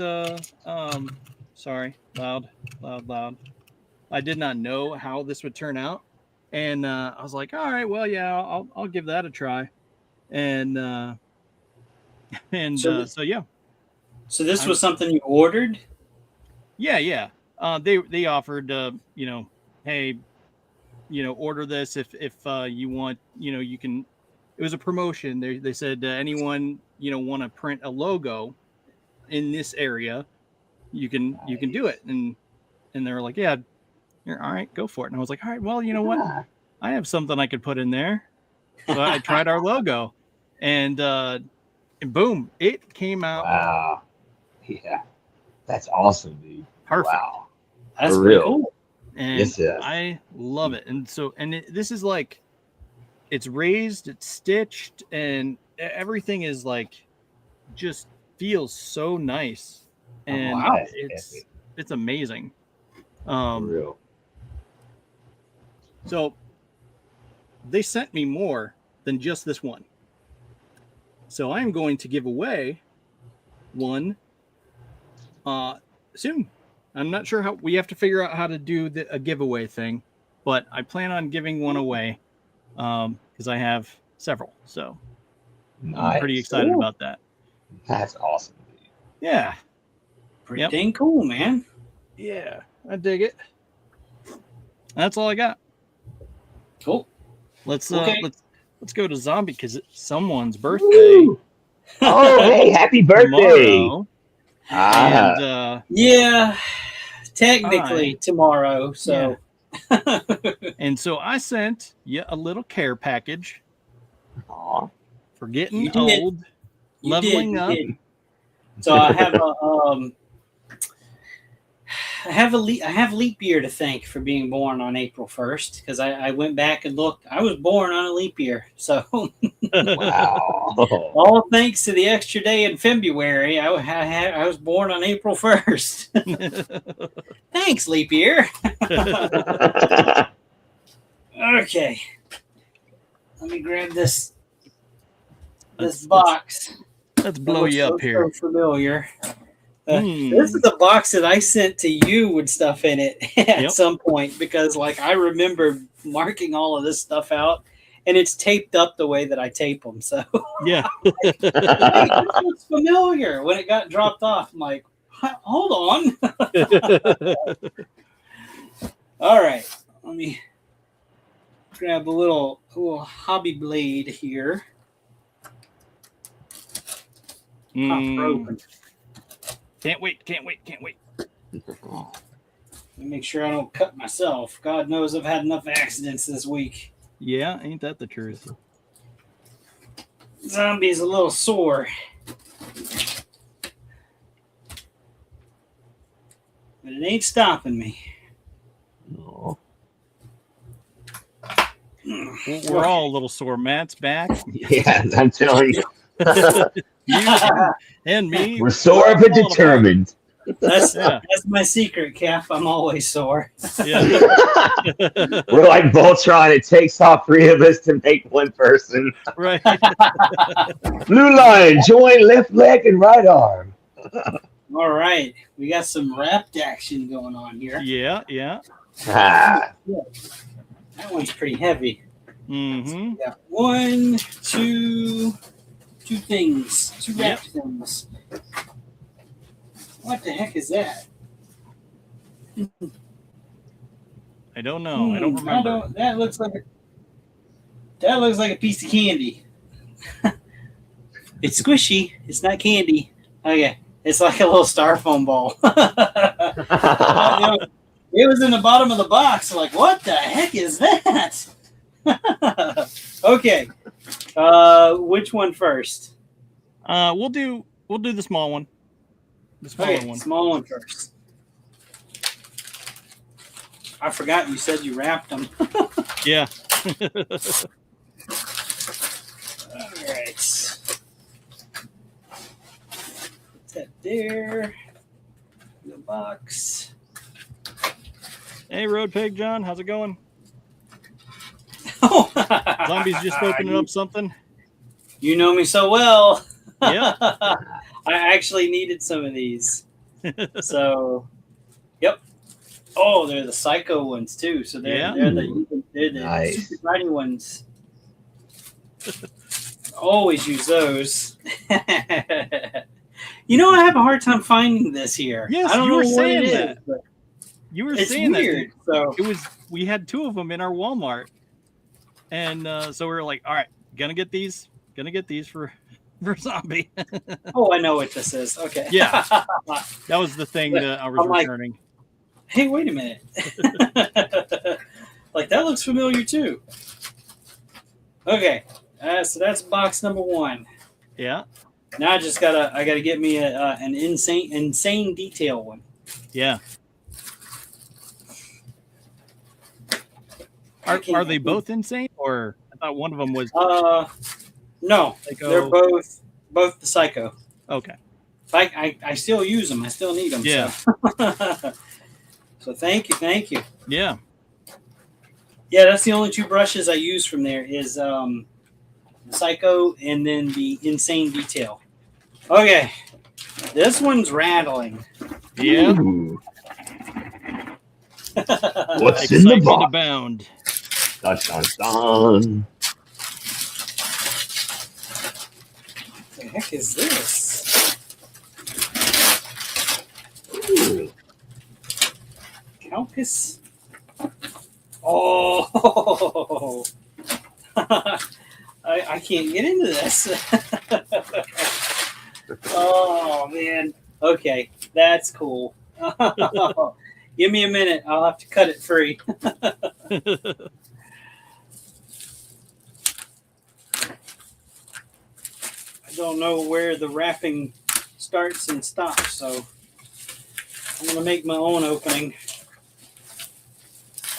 Sorry, loud. I did not know how this would turn out, and I was like, all right, well, yeah, I'll give that a try, and so yeah. So this was something you ordered? Yeah. They offered, hey, order this if you want, you can. It was a promotion. They said anyone want to print a logo in this area, you can do it, and they were like, yeah, you're all right, go for it. And I was like, all right, well, you know what, I have something I could put in there. So I tried our logo, and boom, it came out. Wow. Yeah, that's awesome, dude. Perfect. Wow. That's For pretty real. cool. And Yes, yes. I love it. And so, this is like, it's raised, it's stitched, and everything is like, just feels so nice. And wow. it's amazing. For real. So they sent me more than just this one. So I'm going to give away one soon. I'm not sure how. We have to figure out how to do a giveaway thing, but I plan on giving one away because I have several. So I'm pretty excited about that. That's awesome, dude. Yeah. Pretty dang cool, man. Yeah, I dig it. That's all I got. Cool. Let's Okay. let's go to Zombie because it's someone's birthday. Woo! Oh, hey, happy birthday. Tomorrow. Ah. And Yeah, technically tomorrow. So, and so I sent you a little care package Aw. for getting You did. old, you leveling did, up. you did. So I have a leap year to thank for being born on April 1st, because I went back and looked. I was born on a leap year, so Wow. all thanks to the extra day in February. I was born on April 1st. Thanks, leap year. Okay, let me grab this box. Let's blow you up here. So familiar. This is the box that I sent to you with stuff in it at some point, because I remember marking all of this stuff out, and it's taped up the way that I tape them. So yeah, hey, this looks familiar. When it got dropped off, I'm like, hold on. All right, let me grab a little hobby blade here. Open. Can't wait. Let me make sure I don't cut myself. God knows I've had enough accidents this week. Yeah, ain't that the truth? Zombie's a little sore. But it ain't stopping me. No. We're all a little sore. Matt's back. Yeah, I'm telling you. and me. We're sore but determined. That's my secret, Cap. I'm always sore. Yeah. We're like Voltron. It takes all three of us to make one person. Right. Blue line, join left leg and right arm. All right. We got some wrapped action going on here. Yeah. Ah. That one's pretty heavy. Mm-hmm. Yeah. One, two things. Two wrapped things. What the heck is that? I don't know. I don't remember. That looks like a piece of candy. It's squishy. It's not candy. Okay. It's like a little styrofoam ball. It was in the bottom of the box. Like, what the heck is that? Okay. Which one first? We'll do the small one. The smaller one. Small one first. I forgot you said you wrapped them. Yeah. All right. Put that there. In the box. Hey, Road Pig John, how's it going? Oh, Zombies just opening up something. You know me so well. Yeah. I actually needed some of these. So, yep. Oh, they're the Psycho ones too. So they're the Nice. super tiny ones. Always use those. You know, I have a hard time finding this here. Yes, I don't you know were what saying it that. is, but You were it's saying weird. that. We had two of them in our Walmart, and so we were like, all right, gonna get these for zombie. Oh, I know what this is. Okay. Yeah. That was the thing that I was returning. Like, hey, wait a minute. Like, that looks familiar too. Okay. So that's box number one. Yeah. Now I gotta get me an insane detail one. Yeah. Are they both insane, or I thought one of them was? No, they're both the Psycho. Okay. I still use them. I still need them. Yeah. So, so thank you. Yeah. Yeah, that's the only two brushes I use from there is the Psycho and then the Insane Detail. Okay, this one's rattling. Yeah. What's in the box? Abound. Dun, dun, dun. What the heck is this? Ooh. Calcus. Oh, I can't get into this. Oh man. Okay, that's cool. Give me a minute. I'll have to cut it free. I don't know where the wrapping starts and stops, so I'm going to make my own opening.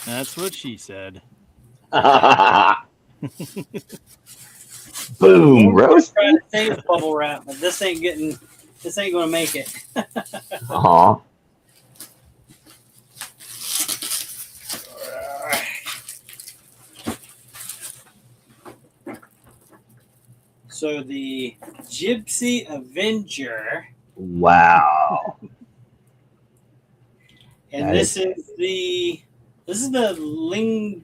That's what she said. Boom, roast. Trying to save bubble wrap, but this ain't going to make it. Aw. So the Gypsy Avenger, Wow. and this is the Ling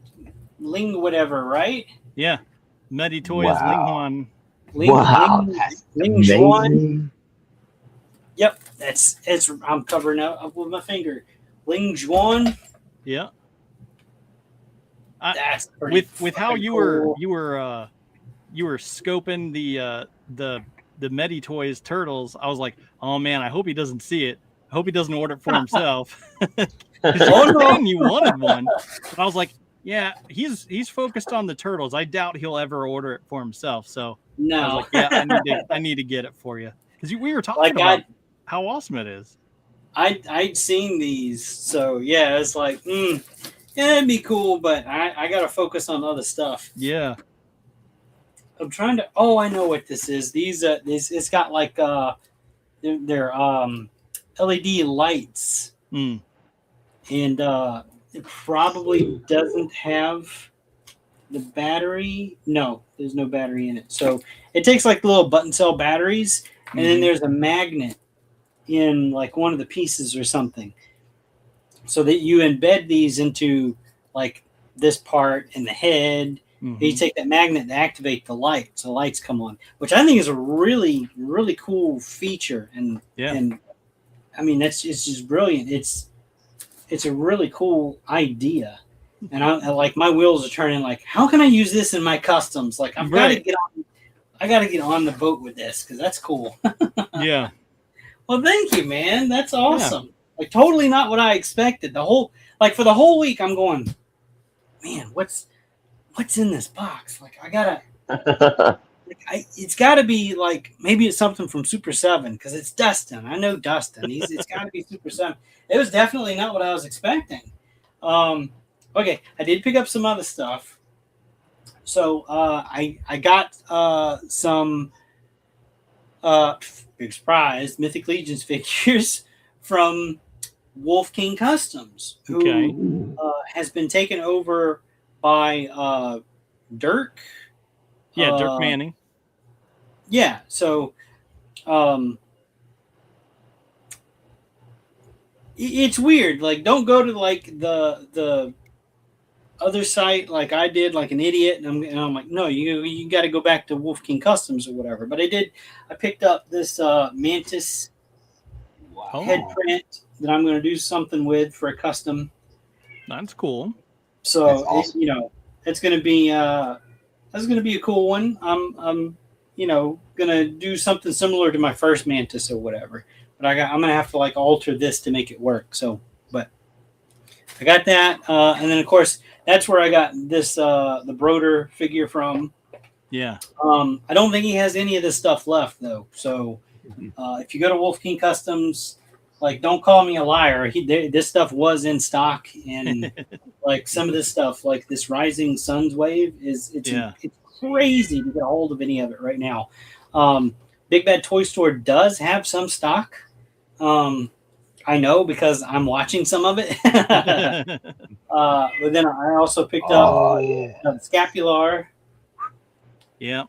whatever, right? Yeah. Matt Toys Wow. Ling Wow, that's Ling Juan. amazing. Yep, it's. I'm covering up with my finger. Ling Juan. Yeah. That's pretty With how you cool. were scoping the Medi Toys turtles, I was like, oh man, I hope he doesn't see it. I hope he doesn't order it for himself. Oh, no. You wanted one, but I was like, yeah, he's focused on the turtles. I doubt he'll ever order it for himself. So No. I was like, yeah, I need to get it for you because we were talking about how awesome it is. I'd seen these, so yeah, it's like, yeah, it'd be cool, but I gotta focus on other stuff. Yeah. I'm trying to. Oh, I know what this is. This it's got like they're LED lights, Mm. and it probably doesn't have the battery. No, there's no battery in it. So it takes like little button cell batteries, and then there's a magnet in like one of the pieces or something, so that you embed these into like this part in the head. You take that magnet to activate the lights. The lights come on, which I think is a really, really cool feature. And I mean, it's just brilliant. It's a really cool idea. And I like my wheels are turning. Like, how can I use this in my customs? Like, I've got to get on. I got to get on the boat with this because that's cool. Yeah. Well, thank you, man. That's awesome. Yeah. Like, totally not what I expected. For the whole week, I'm going, man, what's in this box? Like, I gotta, it's got to be like, maybe it's something from Super 7 because it's Dustin. I know Dustin. It's got to be Super 7. It was definitely not what I was expecting. Okay, I did pick up some other stuff. So I got some big surprise Mythic Legions figures from Wolf King Customs, who has been taken over by Dirk. Yeah, Dirk Manning. Yeah, so it's weird. Like, don't go to like the other site like I did, like an idiot, and I'm like, no, you got to go back to Wolf King Customs or whatever. But I picked up this Mantis head print that I'm going to do something with for a custom. That's cool. So that's awesome. It's going to be that's going to be a cool one. I'm going to do something similar to my first Mantis or whatever. But I'm going to have to like alter this to make it work. So, but I got that, and then of course that's where I got this the Broder figure from. Yeah. I don't think he has any of this stuff left though. So if you go to Wolf King Customs, like, don't call me a liar. This stuff was in stock, and like some of this stuff, like this Rising Suns wave, it's crazy to get a hold of any of it right now. Big Bad Toy Store does have some stock. I know because I'm watching some of it. But then I also picked up Scapular. Yeah.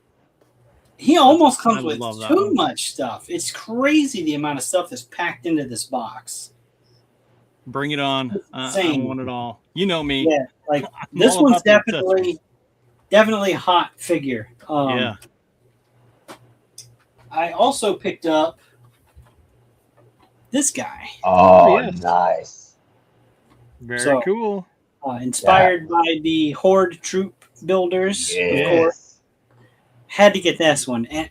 He almost comes with too much stuff. It's crazy the amount of stuff that's packed into this box. Bring it on. I want it all. You know me. Yeah, like this one's definitely a hot figure. Yeah. I also picked up this guy. Oh, yes. Nice. Very cool. Inspired by the Horde troop builders, of course. Had to get this one. And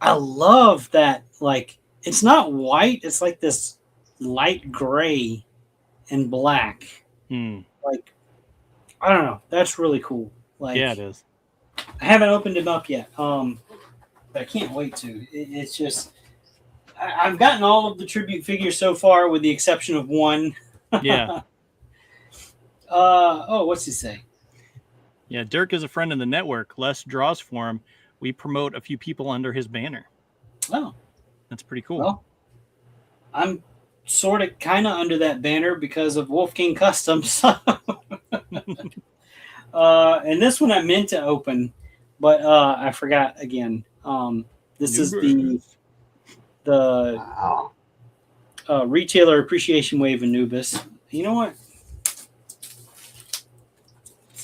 I love that, like, it's not white, it's like this light gray and black. Like, I don't know. That's really cool. Like, yeah, it is. I haven't opened him up yet. But I can't wait to. It's just I've gotten all of the tribute figures so far, with the exception of one. Yeah. What's he say? Yeah, Dirk is a friend of the network. Les draws for him. We promote a few people under his banner. Oh. That's pretty cool. Well, I'm sort of kind of under that banner because of Wolf King Customs. And this one I meant to open, but I forgot again. This is the Retailer Appreciation Wave Anubis. You know what?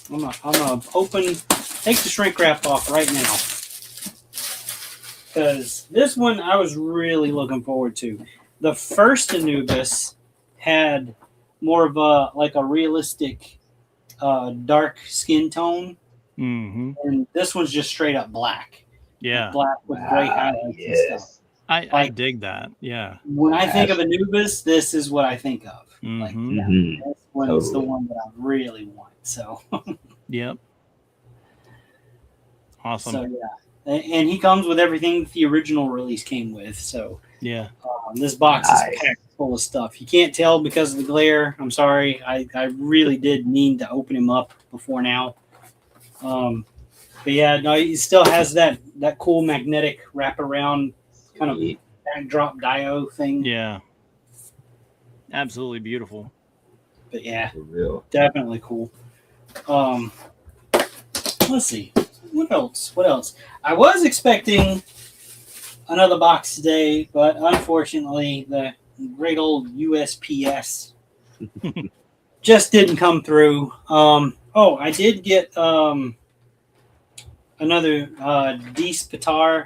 I'm gonna take the shrink wrap off right now, because this one I was really looking forward to. The first Anubis had more of a realistic dark skin tone, and this one's just straight up black. Yeah, black with gray highlights and stuff. I dig that. Yeah. When I think of Anubis, this is what I think of. Like, this one's the one that I really want. So. Yep. Awesome. So yeah, and he comes with everything that the original release came with. So yeah, this box is packed full of stuff. You can't tell because of the glare. I'm sorry. I really did mean to open him up before now. But But yeah, no, it still has that cool magnetic wraparound kind of backdrop dio thing. Yeah. Absolutely beautiful. But yeah, For real. definitely cool. Let's see. What else? I was expecting another box today, but unfortunately, the great old USPS just didn't come through. I did get another Dees Pitar,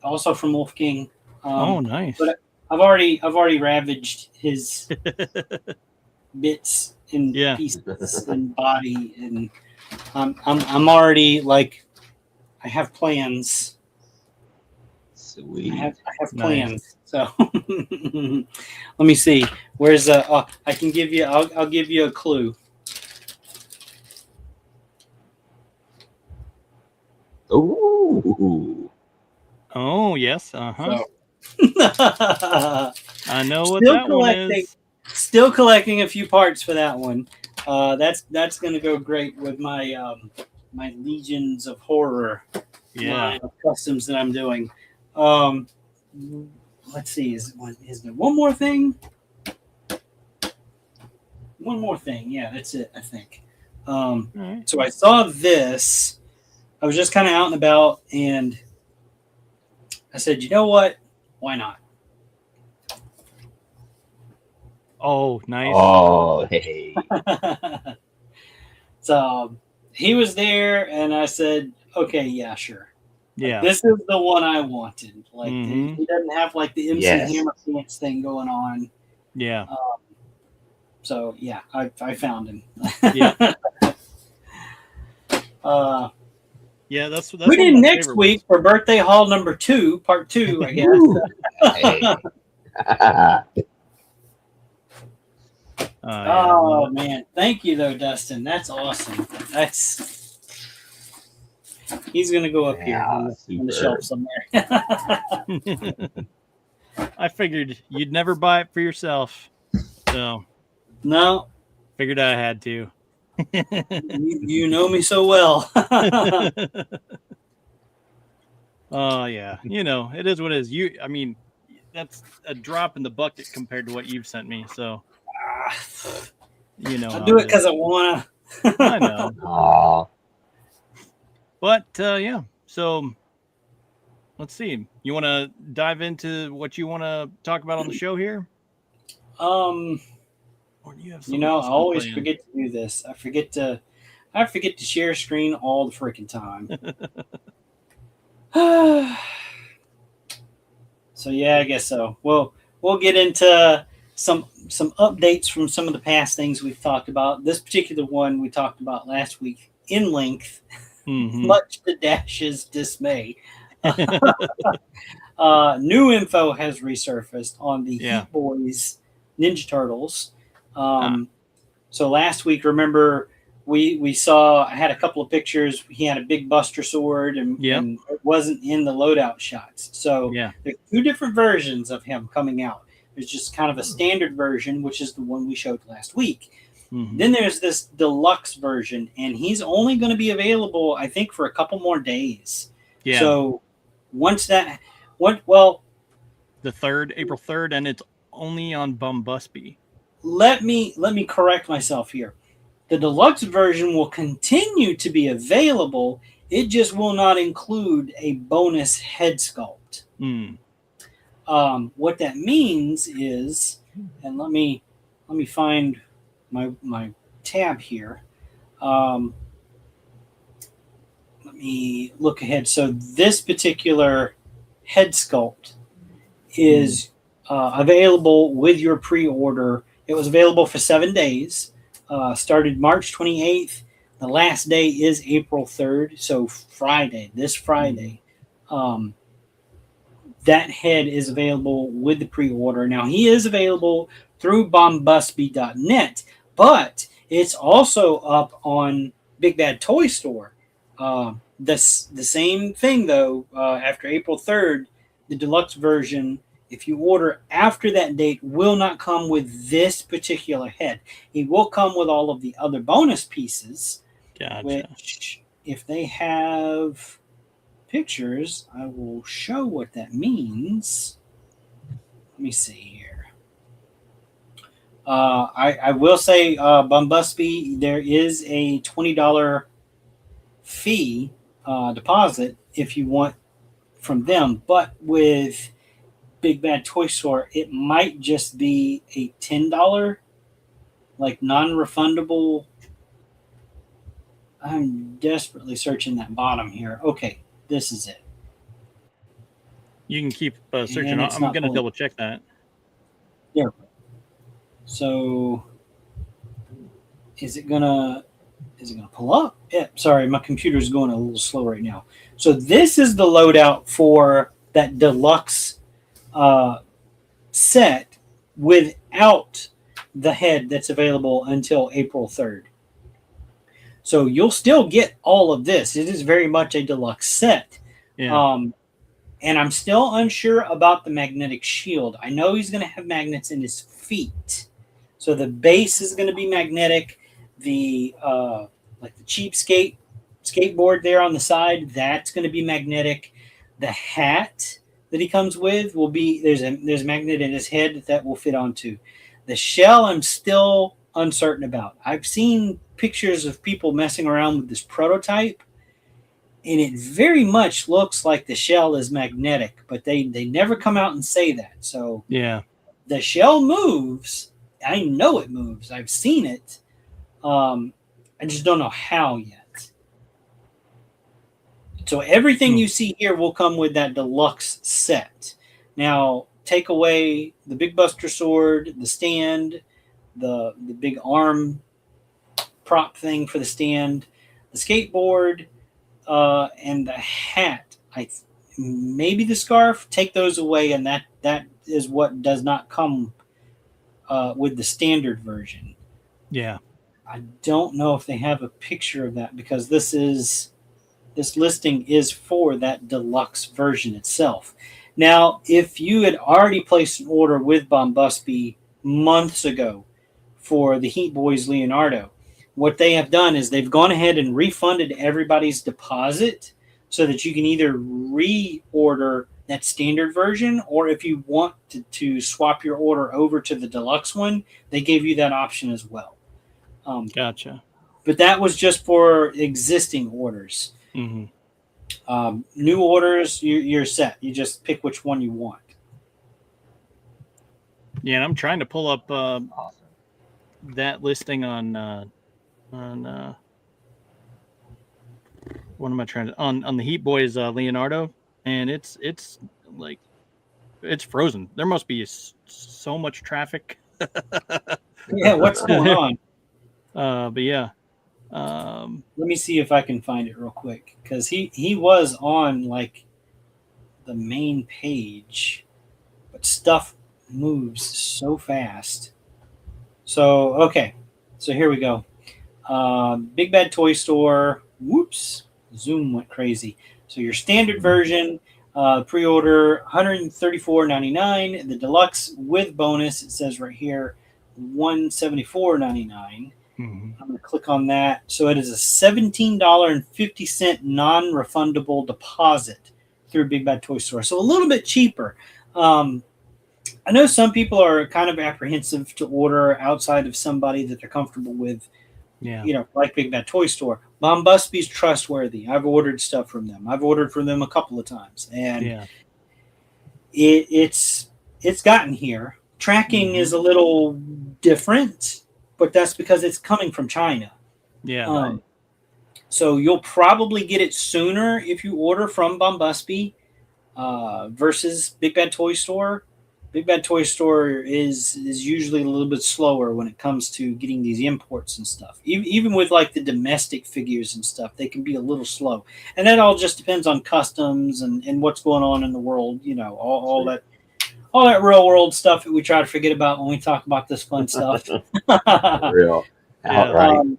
also from Wolf King. Nice. But I've already ravaged his bits and pieces and body, and I'm already like, I have plans. Sweet. I have plans. So let me see. Where's I can give you. I'll give you a clue. Ooh. Oh yes. Uh-huh. So. I know what that one is. Still collecting a few parts for that one. That's gonna go great with my my Legions of Horror line of customs that I'm doing. Let's see. Is there one more thing? One more thing. Yeah, that's it. I think. Right. So I saw this. I was just kind of out and about, and I said, you know what? Why not? Oh, nice. Oh, hey. So he was there, and I said, okay, yeah, sure. Yeah. This is the one I wanted. Like, he doesn't have like the MC Hammer Pants thing going on. Yeah. So yeah, I found him. Yeah. Yeah, that's we did next week for birthday haul number 2, part 2, I guess. Oh man, thank you though, Dustin. That's awesome. He's gonna go up here on the shelf somewhere. I figured you'd never buy it for yourself, so no, figured I had to. you know me so well. Oh yeah, it is what it is. I mean, that's a drop in the bucket compared to what you've sent me. So, I'll do it because I wanna. I know. Aww. But yeah, so let's see. You want to dive into what you want to talk about on the show here? Or do you have? I always forget to do this. I forget to share screen all the freaking time. So yeah, I guess so. We'll get into some updates from some of the past things we've talked about. This particular one we talked about last week in length, much to Dash's dismay. New info has resurfaced on the Heat Boys Ninja Turtles. So last week, remember, we saw, I had a couple of pictures. He had a big Buster Sword, and it wasn't in the loadout shots. So there's 2 different versions of him coming out. There's just kind of a standard version, which is the one we showed last week. Then there's this deluxe version, and he's only going to be available, I think, for a couple more days. Yeah. So once the 3rd, April 3rd, and it's only on Bumbusby. Let me correct myself here. The deluxe version will continue to be available. It just will not include a bonus head sculpt. What that means is, and let me find my tab here. Let me look ahead. So this particular head sculpt is available with your pre-order. It was available for 7 days. Started March 28th. The last day is April 3rd, so Friday, this Friday. That head is available with the pre-order. Now, he is available through bombusby.net, but it's also up on Big Bad Toy Store. The same thing, though, after April 3rd, the deluxe version, if you order after that date, will not come with this particular head. It will come with all of the other bonus pieces, which if they have pictures, I will show what that means. Let me see here. I will say, Bumbusby, there is a $20 fee deposit if you want from them, but with Big Bad Toy Store, it might just be a $10 like non-refundable. I'm desperately searching that bottom here. Okay, this is it. You can keep searching. And it's I'm not going to pulling. double check that. There. So is it gonna pull up? Yeah, sorry, my computer's going a little slow right now. So this is the loadout for that deluxe set without the head that's available until April 3rd. So you'll still get all of this. It is very much a deluxe set. Yeah. And I'm still unsure about the magnetic shield. I know he's going to have magnets in his feet. So the base is going to be magnetic. The like the cheapskate skateboard there on the side, that's going to be magnetic. The hat that he comes with will be there's a magnet in his head that will fit onto. The shell I'm still uncertain about. I've seen pictures of people messing around with this prototype, and it very much looks like the shell is magnetic, but they never come out and say that. So Yeah. the shell moves. I know it moves. I've seen it. I just don't know how yet. So everything you see here will come with that deluxe set. Now, take away the big Buster sword, the stand, the big arm prop thing for the stand, the skateboard, and the hat. Maybe the scarf. Take those away, and that is what does not come with the standard version. Yeah. I don't know if they have a picture of that because this listing is for that deluxe version itself. Now, if you had already placed an order with Bumbusby months ago for the Heat Boys Leonardo, what they have done is they've gone ahead and refunded everybody's deposit so that you can either reorder that standard version, or if you want to swap your order over to the deluxe one, they gave you that option as well. Gotcha. But that was just for existing orders. Mm-hmm. New orders, you're set. You just pick which one you want. Yeah, and I'm trying to pull up that listing on what am I trying to on the Heat Boys Leonardo, and it's like it's frozen. There must be so much traffic. Yeah, what's going on? But yeah. Let me see if I can find it real quick, because he was on like the main page, but stuff moves so fast. So okay, so here we go. Big Bad Toy Store. Whoops, Zoom went crazy. So your standard version, pre-order $134.99. The deluxe with bonus, it says right here, $174.99. Mm-hmm. I'm going to click on that. So it is a $17.50 non-refundable deposit through Big Bad Toy Store. So a little bit cheaper. I know some people are kind of apprehensive to order outside of somebody that they're comfortable with. Yeah. You know, like Big Bad Toy Store. Bumbusby's trustworthy. I've ordered stuff from them. I've ordered from them a couple of times, and it's gotten here. Tracking is a little different, but that's because it's coming from China. Yeah. So you'll probably get it sooner if you order from Bumbusby versus Big Bad Toy Store. Big Bad Toy Store is usually a little bit slower when it comes to getting these imports and stuff. Even with like the domestic figures and stuff, they can be a little slow. And that all just depends on customs and what's going on in the world. You know, all that real world stuff that we try to forget about when we talk about this fun stuff. Real. Outright.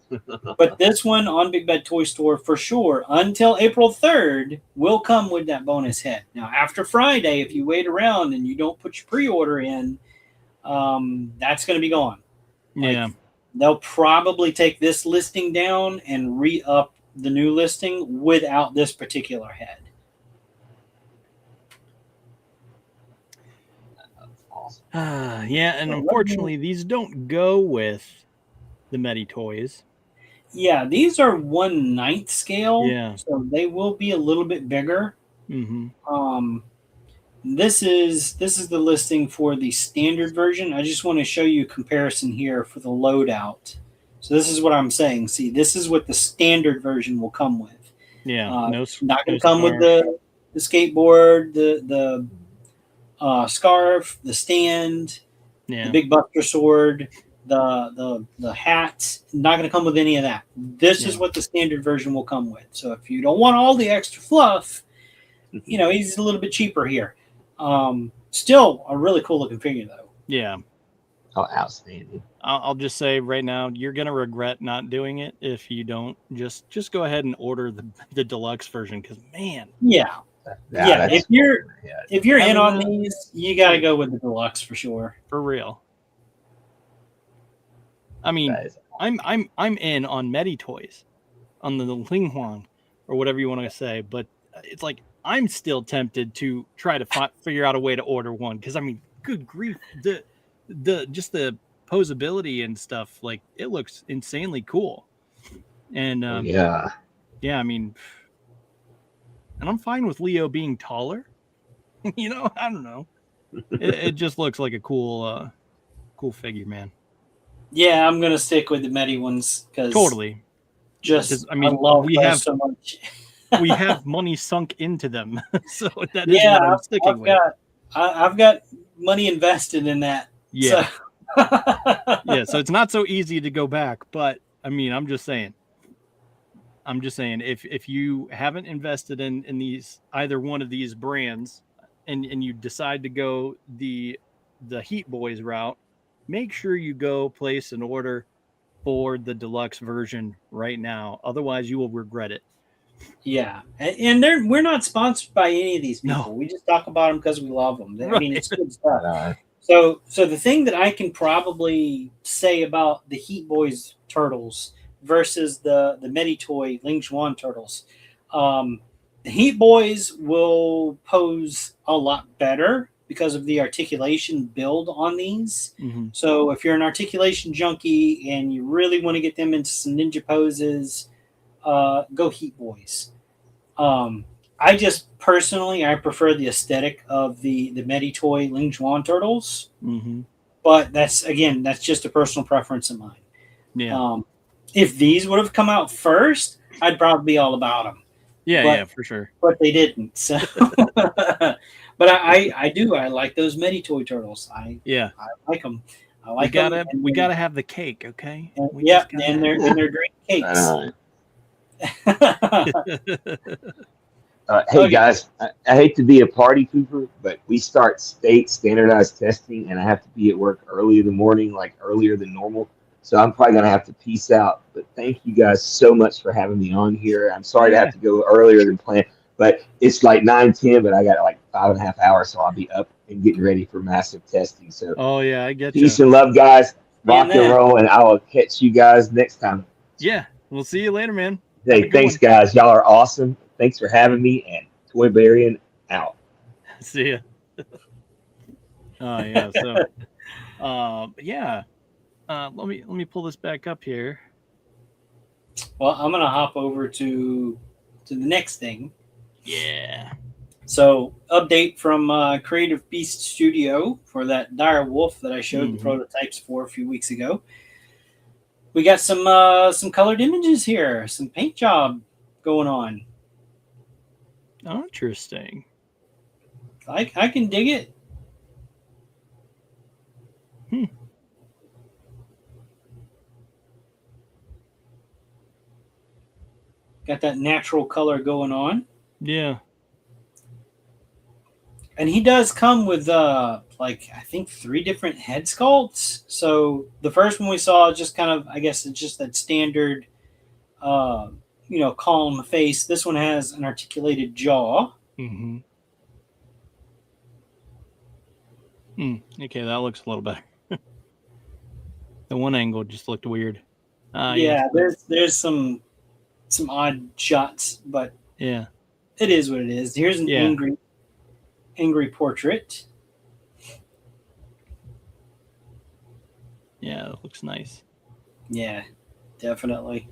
But this one on Big Bad Toy Store for sure until April 3rd will come with that bonus head. Now after Friday, if you wait around and you don't put your pre-order in, that's going to be gone. Yeah. They'll probably take this listing down and re-up the new listing without this particular head. Yeah, and unfortunately, these don't go with the Medi toys. Yeah, these are 1/9 scale. Yeah. So they will be a little bit bigger. Mm-hmm. This is the listing for the standard version. I just want to show you a comparison here for the loadout. So this is what I'm saying. See, this is what the standard version will come with. Yeah, not going to come with the skateboard, the scarf, the stand, the big Buster sword, the hat. Not going to come with any of that. This is what the standard version will come with. So if you don't want all the extra fluff, he's a little bit cheaper here. Still a really cool looking figure though. Yeah. Oh, outstanding. I'll just say right now, you're gonna regret not doing it if you don't. Just go ahead and order the deluxe version, because man. Yeah. If you're in on these, you got to go with the deluxe for sure. For real. I mean, I'm in on Medi toys, on the Ling Huang, or whatever you want to say, but it's like I'm still tempted to try to figure out a way to order one, because I mean, good grief, the just the posability and stuff, like it looks insanely cool. And I mean, and I'm fine with Leo being taller. I don't know. It just looks like a cool figure, man. Yeah, I'm gonna stick with the Medi ones because totally. I love we have so much. We have money sunk into them, so that is what I'm sticking with. I've got money invested in that. Yeah. So. So it's not so easy to go back, but I mean, I'm just saying if you haven't invested in these, either one of these brands, and you decide to go the Heat Boys route, make sure you go place an order for the deluxe version right now. Otherwise, you will regret it. Yeah, and we're not sponsored by any of these people. No. We just talk about them because we love them. Right. I mean, it's good stuff. So the thing that I can probably say about the Heat Boys turtles versus the Medi Toy Ling Xuan turtles, the Heat Boys will pose a lot better because of the articulation build on these. Mm-hmm. So if you're an articulation junkie and you really want to get them into some ninja poses, go Heat Boys. I just personally, I prefer the aesthetic of the Medi Toy Ling Xuan turtles. Mm-hmm. But that's just a personal preference of mine. Yeah. If these would have come out first, I'd probably be all about them. Yeah, for sure. But they didn't. So. But I do. I like those Medi Toy turtles. I like them. I like them. We gotta have the cake, okay? And they're drink cakes. Hey guys, I hate to be a party pooper, but we start state standardized testing, and I have to be at work early in the morning, like earlier than normal. So I'm probably gonna have to peace out. But thank you guys so much for having me on here. I'm sorry to have to go earlier than planned, but it's like 9:10, but I got like 5.5 hours, so I'll be up and getting ready for massive testing. So I get you. Peace and love, guys. Rock and roll, and I will catch you guys next time. Yeah, we'll see you later, man. Hey, thanks, guys. Y'all are awesome. Thanks for having me, and Toybrarian out. See ya. Yeah. So, let me pull this back up here. Well, I'm gonna hop over to the next thing. Yeah. So, update from Creative Beast Studio for that dire wolf that I showed the prototypes for a few weeks ago. We got some colored images here, some paint job going on. Oh, interesting. I can dig it. Got that natural color going on. Yeah. And he does come with I think 3 different head sculpts. So the first one we saw just kind of, I guess it's just that standard column face. This one has an articulated jaw. Mm-hmm. Okay, that looks a little better. The one angle just looked weird. There's some some odd shots, but Yeah. it is what it is. Here's an angry portrait. Yeah, it looks nice. Yeah, definitely.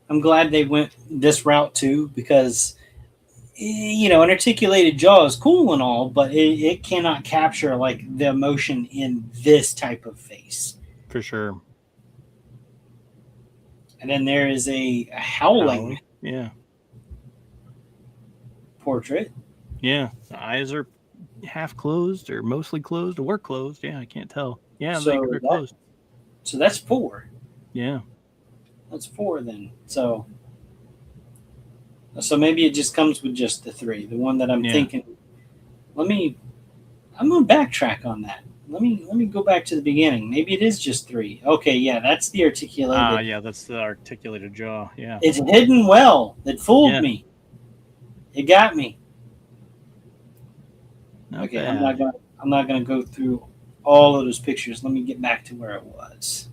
I'm glad they went this route too, because an articulated jaw is cool and all, but it cannot capture like the emotion in this type of face. For sure. And then there is a howling Yeah. portrait. Yeah. The eyes are half closed or mostly closed or closed. Yeah, I can't tell. Yeah, So they're closed. So that's 4. Yeah. That's 4 then. So maybe it just comes with just the 3. The one that I'm thinking. I'm gonna backtrack on that. Let me go back to the beginning. Maybe it is just 3. Okay, yeah, that's the articulated. Yeah, that's the articulated jaw. Yeah. It's hidden well. It fooled me. It got me. Okay, bad. I'm not gonna go through all of those pictures. Let me get back to where it was.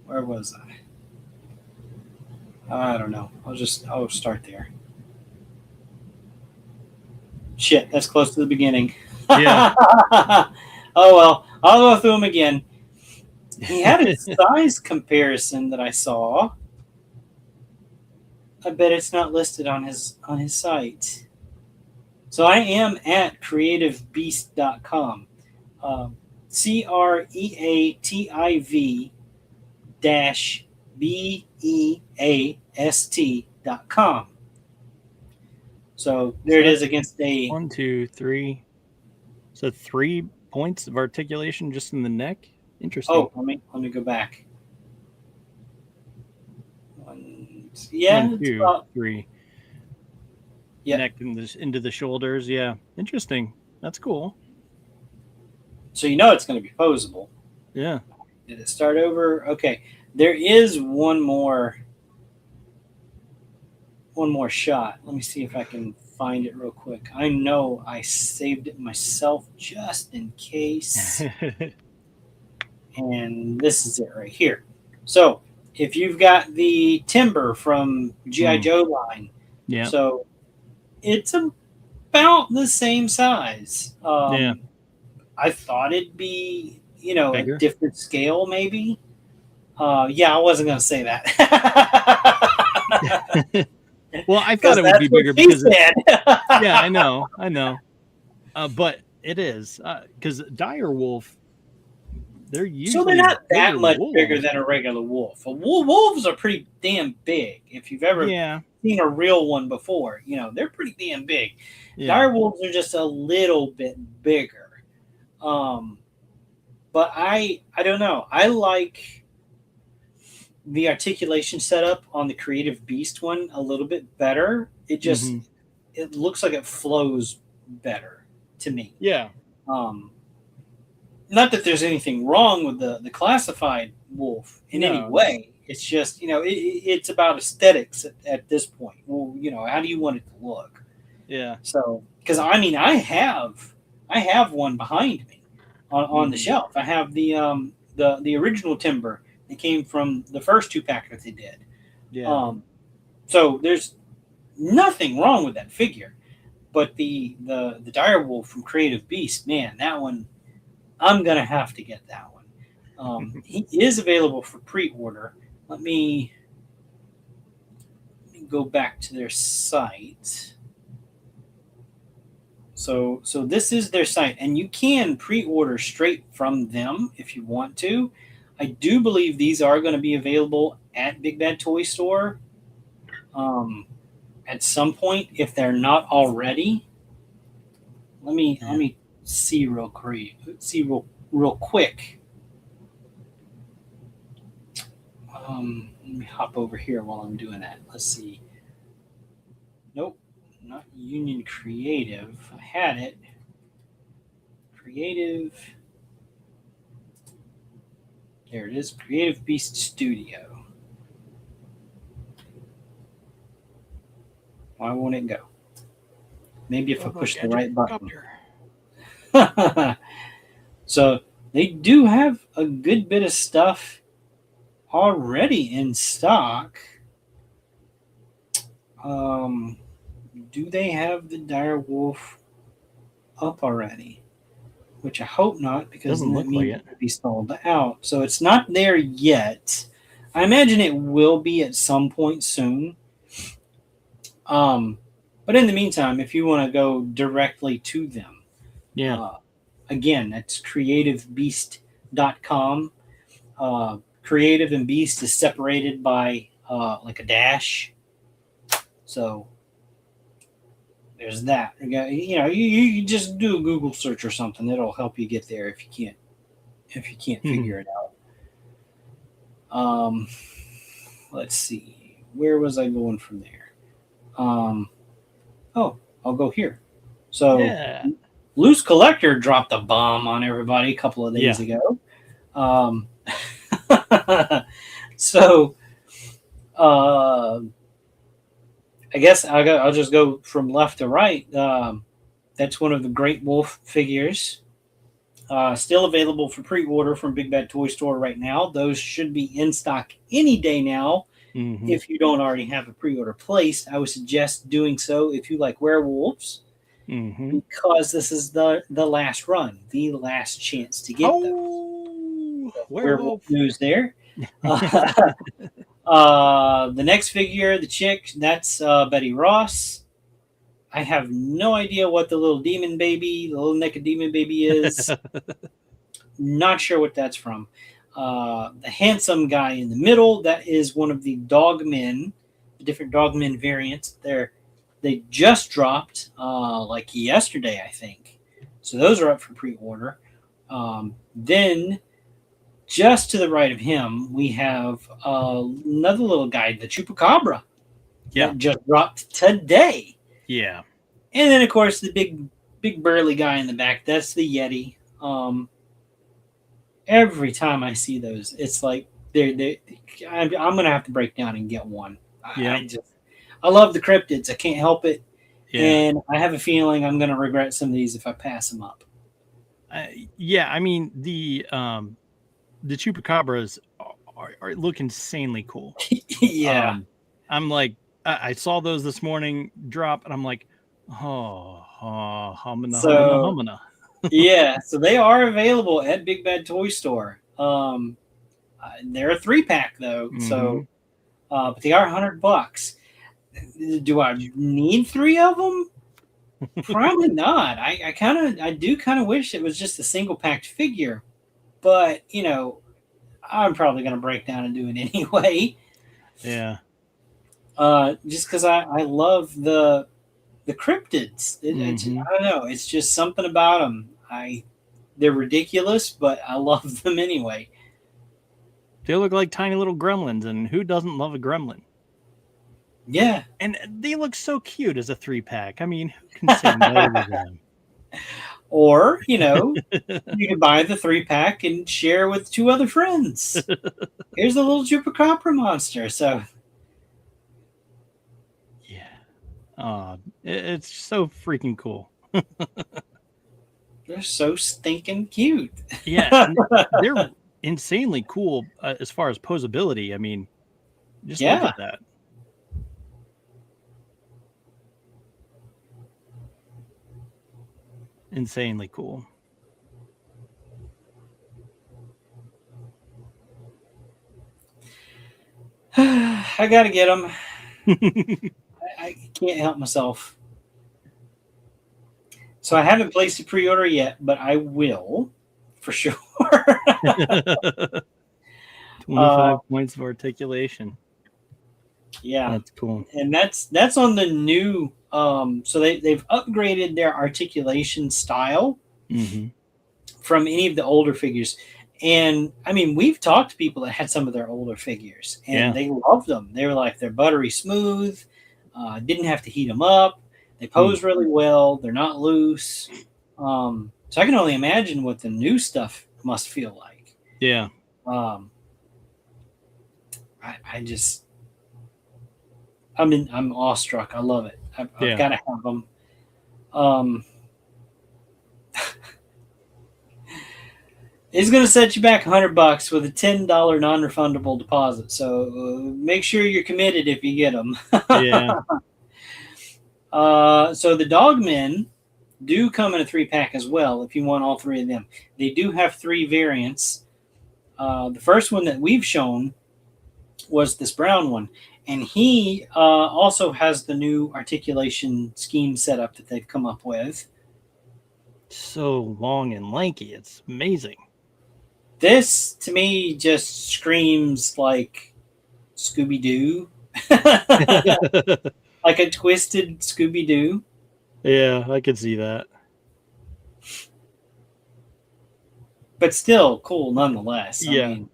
Where was I? I don't know. I'll start there. Shit, that's close to the beginning. Yeah. Oh well, I'll go through them again. He had a size comparison that I saw. I bet it's not listed on his site. So I am at creativebeast.com. creative-beast.com. So there it is against a 1, 2, 3. So 3 points of articulation just in the neck. Interesting. Oh, let me go back. 1, 2, 3. Yep. Neck into the shoulders. Yeah, interesting. That's cool. So it's going to be posable. Yeah. Did it start over? Okay. There is one more shot. Let me see if I can find it real quick. I know I saved it myself just in case. And this is it right here. So if you've got the timber from G.I. Joe line, so it's about the same size. I thought it'd be, bigger? A different scale maybe. I wasn't going to say that. Well, I thought it would be bigger because yeah, I know. But it is because dire wolf. They're not that much wolves. bigger than a regular wolf. Wolves are pretty damn big. If you've ever seen a real one before, they're pretty damn big. Yeah. Dire wolves are just a little bit bigger. But I don't know. I like the articulation setup on the Creative Beast one a little bit better. It just it looks like it flows better to me. Yeah. Not that there's anything wrong with the classified wolf in any way. It's just, it's about aesthetics at this point. Well, how do you want it to look? Yeah. So, because I have one behind me on the shelf. I have the original timber that came from the first 2-pack that they did. Yeah. So there's nothing wrong with that figure, but the dire wolf from Creative Beast, man, that one. I'm going to have to get that one. He is available for pre-order. Let me go back to their site. So this is their site, and you can pre-order straight from them if you want to. I do believe these are going to be available at Big Bad Toy Store at some point if they're not already. Let me see real quick. Let me hop over here while I'm doing that. Let's see. Nope, not Union Creative. I had it. Creative. There it is. Creative Beast Studio. Why won't it go? Maybe if I push the right button. So they do have a good bit of stuff already in stock. Do they have the dire wolf up already? Which I hope not, because Doesn't then look that like means it. it would be sold out. So it's not there yet. I imagine it will be at some point soon. But in the meantime, if you want to go directly to them, Yeah. again, that's creativebeast.com. Creative and Beast is separated by like a dash. So there's that. You just do a Google search or something. It'll help you get there if you can't figure it out. Let's see. Where was I going from there? I'll go here. So Yeah. Loose Collector dropped a bomb on everybody a couple of days ago. So I guess I'll just go from left to right. That's one of the Great Wolf figures. Still available for pre-order from Big Bad Toy Store right now. Those should be in stock any day now. Mm-hmm. If you don't already have a pre-order placed, I would suggest doing so if you like werewolves, because this is the last run, the last chance to get those. Werewolf news there. The next figure, the chick, that's Betty Ross. I have no idea what the little demon baby, the little naked demon baby is. Not sure what that's from. The handsome guy in the middle, that is one of the Dogmen, the different Dogmen variants. They just dropped like yesterday, I think. So those are up for pre-order. Then just to the right of him, we have another little guy, the Chupacabra. Yeah. That just dropped today. Yeah. And then, of course, the big burly guy in the back, that's the Yeti. Every time I see those, it's like I'm going to have to break down and get one. Yeah. I love the cryptids. I can't help it. Yeah. And I have a feeling I'm going to regret some of these if I pass them up. Yeah. I mean, the Chupacabras are look insanely cool. Yeah. I'm like, I saw those this morning drop, and I'm like, humana. Yeah, so they are available at Big Bad Toy Store. They're a 3-pack though, so but they are $100. Do I need 3 of them? Probably not. I do kind of wish it was just a single packed figure, but I'm probably going to break down and do it anyway. Yeah. Just because I love the cryptids. I don't know. It's just something about them. They're ridiculous, but I love them anyway. They look like tiny little gremlins, and who doesn't love a gremlin? Yeah. And they look so cute as a 3-pack. I mean, who can say no to them? Or, you can buy the 3-pack and share with 2 other friends. Here's a little Chupacabra monster. So, yeah. It's so freaking cool. They're so stinking cute. Yeah. They're insanely cool as far as posability. I mean, just look at that. Insanely cool. I gotta get them. I can't help myself. So I haven't placed a pre-order yet, but I will for sure. 25 points of articulation. Yeah, that's cool. And that's on the new. So they've upgraded their articulation style from any of the older figures. And I mean, we've talked to people that had some of their older figures, and they loved them. They were like, they're buttery smooth. Didn't have to heat them up. They pose really well. They're not loose. So I can only imagine what the new stuff must feel like. Yeah. I'm awestruck. I love it. I've got to have them. It's going to set you back $100 with a $10 non-refundable deposit. So make sure you're committed if you get them. Yeah. So the Dogmen do come in a 3-pack as well if you want all 3 of them. They do have 3 variants. The first one that we've shown was this brown one. And he also has the new articulation scheme setup that they've come up with. So long and lanky. It's amazing. This, to me, just screams like Scooby-Doo. Like a twisted Scooby-Doo. Yeah, I could see that. But still cool nonetheless. Yeah. I mean,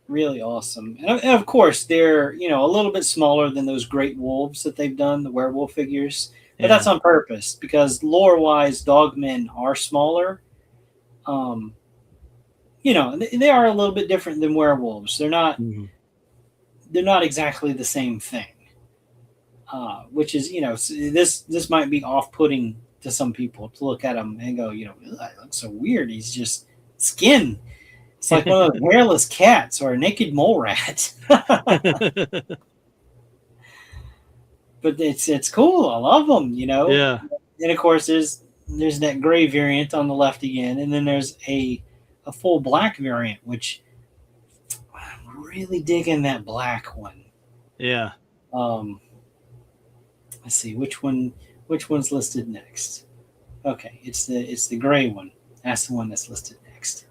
really awesome. And of course, they're, a little bit smaller than those great wolves that they've done, the werewolf figures. But Yeah. that's on purpose because lore-wise, Dogmen are smaller. They are a little bit different than werewolves. They're not exactly the same thing. Which is, this might be off-putting to some people to look at him and go, that looks so weird. He's just skin. It's like one of those hairless cats or a naked mole rat. But it's cool. I love them, Yeah. And of course, there's that gray variant on the left again, and then there's a full black variant, which I'm really digging that black one. Yeah. Let's see which one's listed next. Okay, it's the gray one. That's the one that's listed next.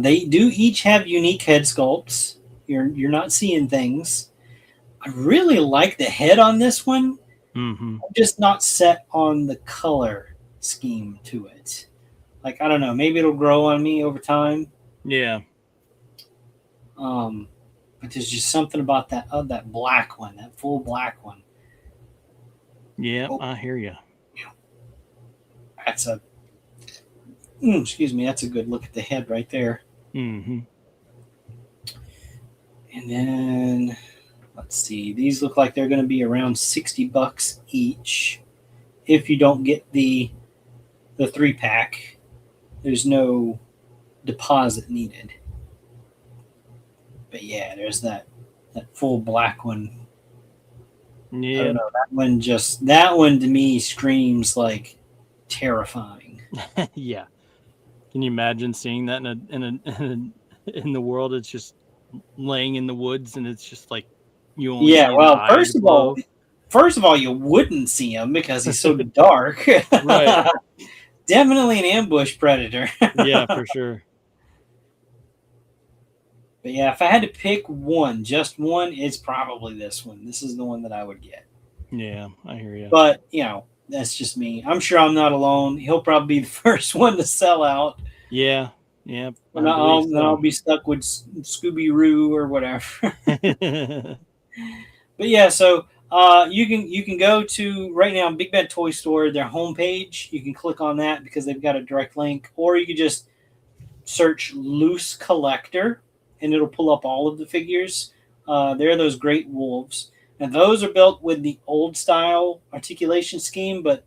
They do each have unique head sculpts. You're not seeing things. I really like the head on this one. Mm-hmm. I'm just not set on the color scheme to it. Like, I don't know, maybe it'll grow on me over time. Yeah. But there's just something about that black one, that full black one. Yeah, Oh. I hear you. That's a good look at the head right there. Mm-hmm. And then let's see, these look like they're going to be around $60 each. If you don't get the 3-pack, there's no deposit needed. But yeah, there's that full black one. Yeah. I don't know, that one to me screams like terrifying. Yeah. Can you imagine seeing that in the world? It's just laying in the woods, and it's just like you only. Yeah. See Well, the first of all, you wouldn't see him because he's so dark. Right. Definitely an ambush predator. Yeah, for sure. But yeah, if I had to pick one, just one, it's probably this one. This is the one that I would get. Yeah, I hear you. But, that's just me. I'm sure I'm not alone. He'll probably be the first one to sell out. Yeah. Yeah. Then I'll be stuck with Scooby-Roo or whatever. But yeah, so you can go to right now Big Bad Toy Store, their homepage. You can click on that because they've got a direct link, or you can just search Loose Collector, and it'll pull up all of the figures. They're those great wolves. And those are built with the old style articulation scheme, but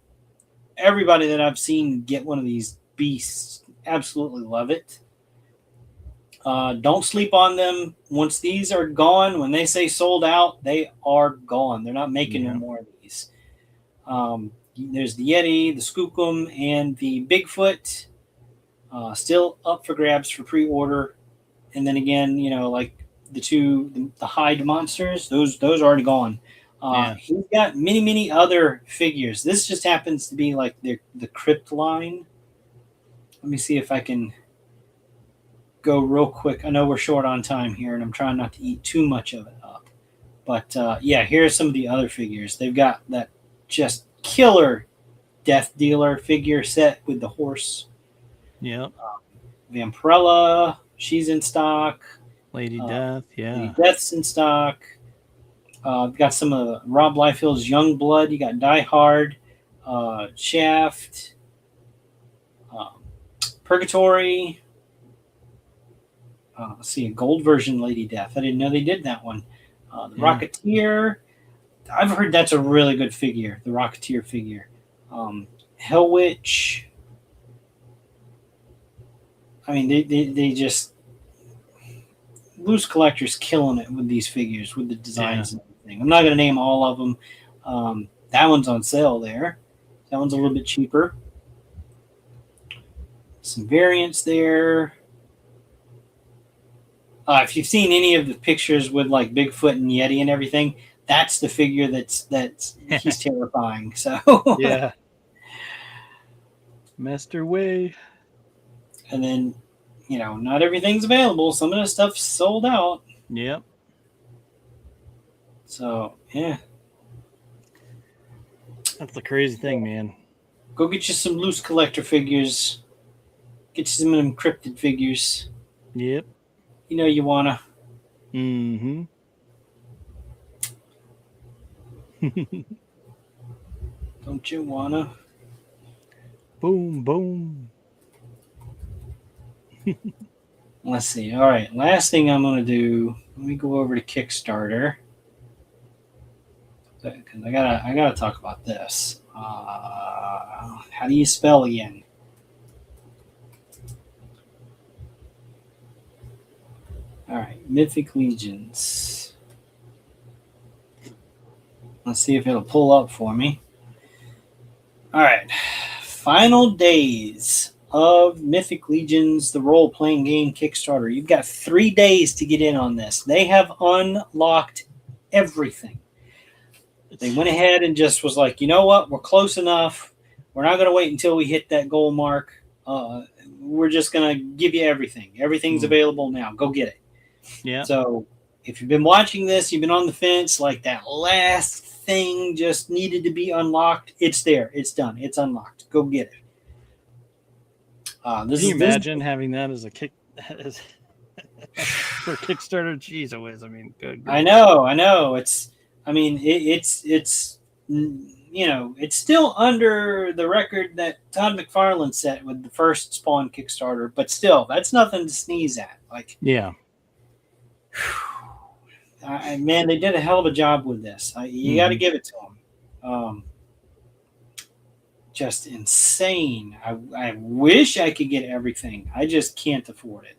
everybody that I've seen get one of these beasts absolutely love it. Don't sleep on them. Once these are gone, when they say sold out, they are gone. They're not making no more of these. There's the Yeti, the Skookum, and the Bigfoot. Still up for grabs for pre-order. And then again, like the hide monsters, those are already gone. He's got many other figures. This just happens to be like the Crypt line. Let me see if I can go real quick. I know we're short on time here, and I'm trying not to eat too much of it up. But here are some of the other figures. They've got that just killer Death Dealer figure set with the horse. Yeah. Vampirella, she's in stock. Lady Death, yeah. Lady Death's in stock. Got some of Rob Liefeld's Young Blood. You got Die Hard, Shaft, Purgatory. Let's see, a gold version Lady Death. I didn't know they did that one. The Rocketeer, I've heard that's a really good figure, the Rocketeer figure. Hell Witch. I mean, they just loose collectors killing it with these figures, with the designs and everything. I'm not going to name all of them. That one's on sale there. That one's a little bit cheaper. Some variants there. If you've seen any of the pictures with like Bigfoot and Yeti and everything, that's the figure that's he's terrifying. So yeah, Master Way. And then, not everything's available. Some of the stuff's sold out. Yep. So yeah, that's the crazy thing, man. Go get you some loose collector figures. Get you some encrypted figures. Yep. You wanna. Mm-hmm. Don't you wanna? Boom, boom. Let's see. All right. Last thing I'm gonna do. Let me go over to Kickstarter. Because I gotta talk about this. How do you spell again? All right, Mythic Legions. Let's see if it'll pull up for me. All right, final days of Mythic Legions, the role-playing game Kickstarter. You've got 3 days to get in on this. They have unlocked everything. They went ahead and just was like, you know what? We're close enough. We're not going to wait until we hit that goal mark. We're just going to give you everything. Everything's available now. Go get it. Yeah. So if you've been watching this, you've been on the fence, like that last thing just needed to be unlocked. It's there. It's done. It's unlocked. Go get it. Can you imagine having that as a for Kickstarter? Jeez, always. I mean, good. I know. It's still under the record that Todd McFarlane set with the first Spawn Kickstarter, but still, that's nothing to sneeze at. Like, yeah. Man, they did a hell of a job with this. You got to give it to them. Just insane. I wish I could get everything. I just can't afford it.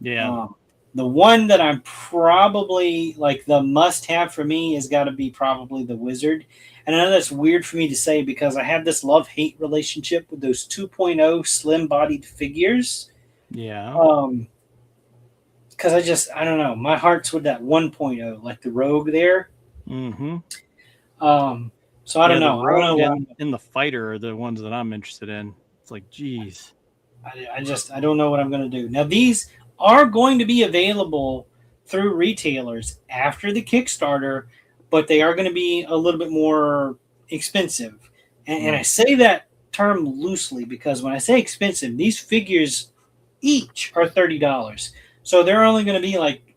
Yeah. The one that I'm probably like the must-have for me has got to be probably the Wizard. And I know that's weird for me to say because I have this love-hate relationship with those 2.0 slim-bodied figures. Yeah. Because I don't know. My heart's with that 1.0, like the Rogue there. Mm-hmm. So I don't know. I don't know. In the Fighter are the ones that I'm interested in. It's like, geez. I don't know what I'm going to do. Now, these are going to be available through retailers after the Kickstarter, but they are going to be a little bit more expensive. And I say that term loosely because when I say expensive, these figures each are $30. So they're only going to be like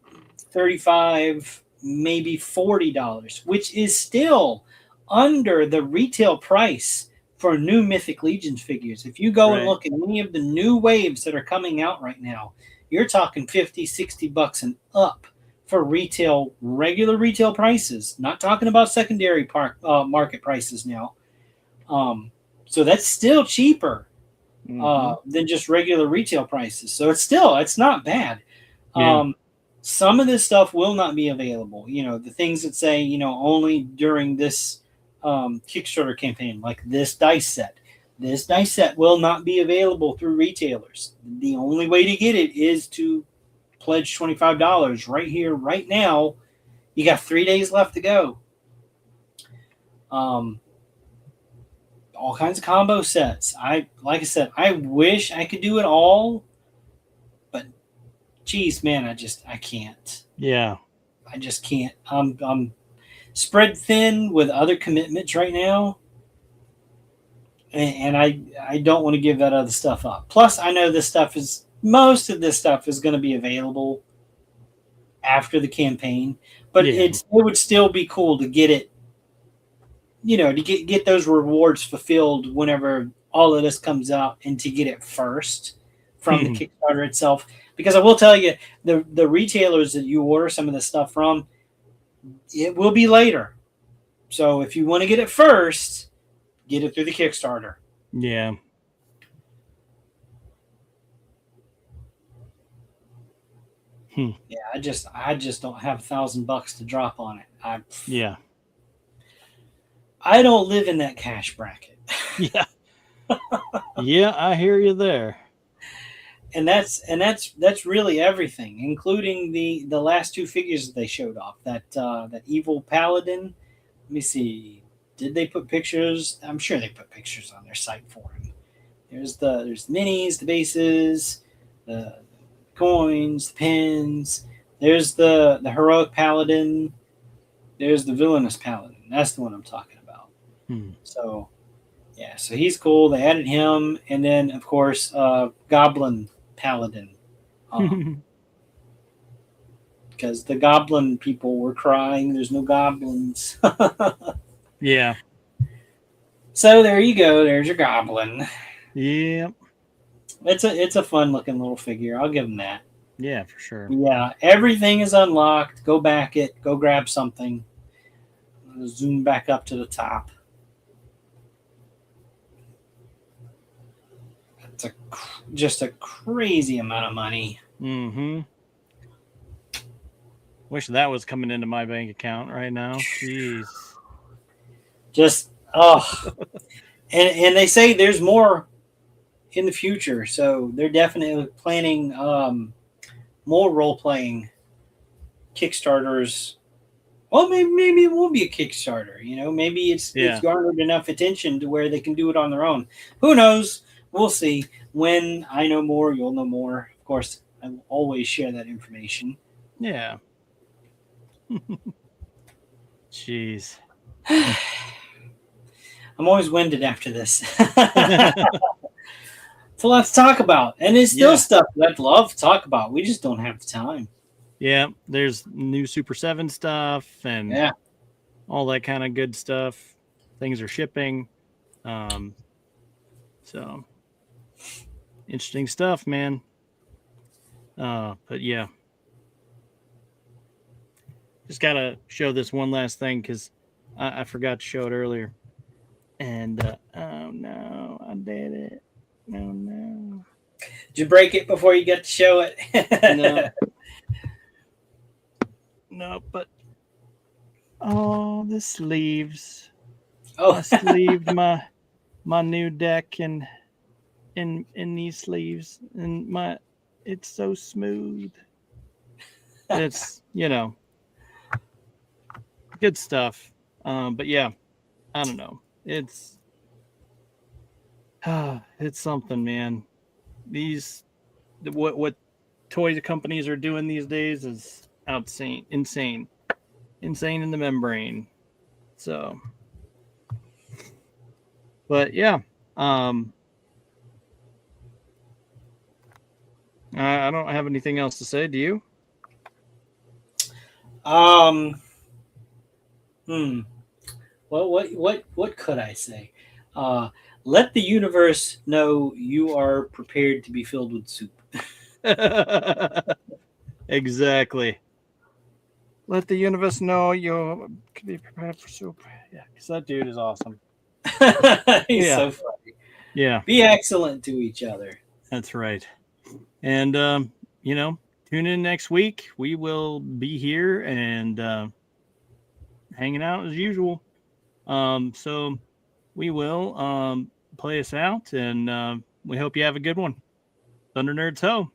$35, maybe $40, which is still under the retail price for new Mythic Legions figures. If you go and look at any of the new waves that are coming out right now, you're talking $50, $60 and up for regular retail prices. Not talking about secondary market prices now. So that's still cheaper than just regular retail prices. So it's not bad. Yeah. Some of this stuff will not be available. The things that say, only during this Kickstarter campaign, like this dice set. This dice set will not be available through retailers. The only way to get it is to pledge $25 right here, right now. You got 3 days left to go. All kinds of combo sets. Like I said, I wish I could do it all, but geez, man, I can't. Yeah. I just can't. I'm spread thin with other commitments right now. And I don't want to give that other stuff up. Plus, I know most of this stuff is going to be available after the campaign, but it would still be cool to get it, to get those rewards fulfilled whenever all of this comes out and to get it first from the Kickstarter itself. Because I will tell you, the retailers that you order some of this stuff from, it will be later. So if you want to get it first, get it through the Kickstarter. Yeah. Yeah, I just don't have $1,000 to drop on it. Yeah. I don't live in that cash bracket. Yeah. Yeah, I hear you there. And that's really everything, including the last two figures that they showed off. That evil paladin. Let me see. Did they put pictures? I'm sure they put pictures on their site for him. There's minis, the bases, the coins, the pins. There's the heroic paladin. There's the villainous paladin. That's the one I'm talking about. So, yeah, so he's cool. They added him, and then of course, Goblin Paladin, because the Goblin people were crying. There's no goblins. Yeah. So there you go. There's your Goblin. Yeah. It's a fun looking little figure. I'll give him that. Yeah, for sure. Yeah, everything is unlocked. Go back it. Go grab something. Zoom back up to the top. It's just a crazy amount of money. Mm-hmm. Wish that was coming into my bank account right now. Jeez. Just and they say there's more in the future, so they're definitely planning more role playing Kickstarters. Well, maybe it won't be a Kickstarter. Maybe it's garnered enough attention to where they can do it on their own. Who knows? We'll see. When I know more, you'll know more. Of course, I will always share that information. Yeah. Jeez. I'm always winded after this. So let's talk about. And it's still stuff that I'd love to talk about. We just don't have the time. Yeah, there's new Super 7 stuff and all that kind of good stuff. Things are shipping. So interesting stuff, man. But yeah. Just gotta show this one last thing because I forgot to show it earlier. And oh no, I did it. Oh no. Did you break it before you get to show it? No. No, but the sleeves. I sleeved my new deck in these sleeves, and it's so smooth. It's good stuff. But yeah, I don't know. It's something, man. What toy companies are doing these days is insane in the membrane. So, but yeah, I don't have anything else to say. Do you? Well, what could I say? Let the universe know you are prepared to be filled with soup. Exactly. Let the universe know you can be prepared for soup. Yeah, because that dude is awesome. He's so funny. Yeah. Be excellent to each other. That's right. And, tune in next week. We will be here and hanging out as usual. So we will play us out, and we hope you have a good one. Thunder Nerds Ho!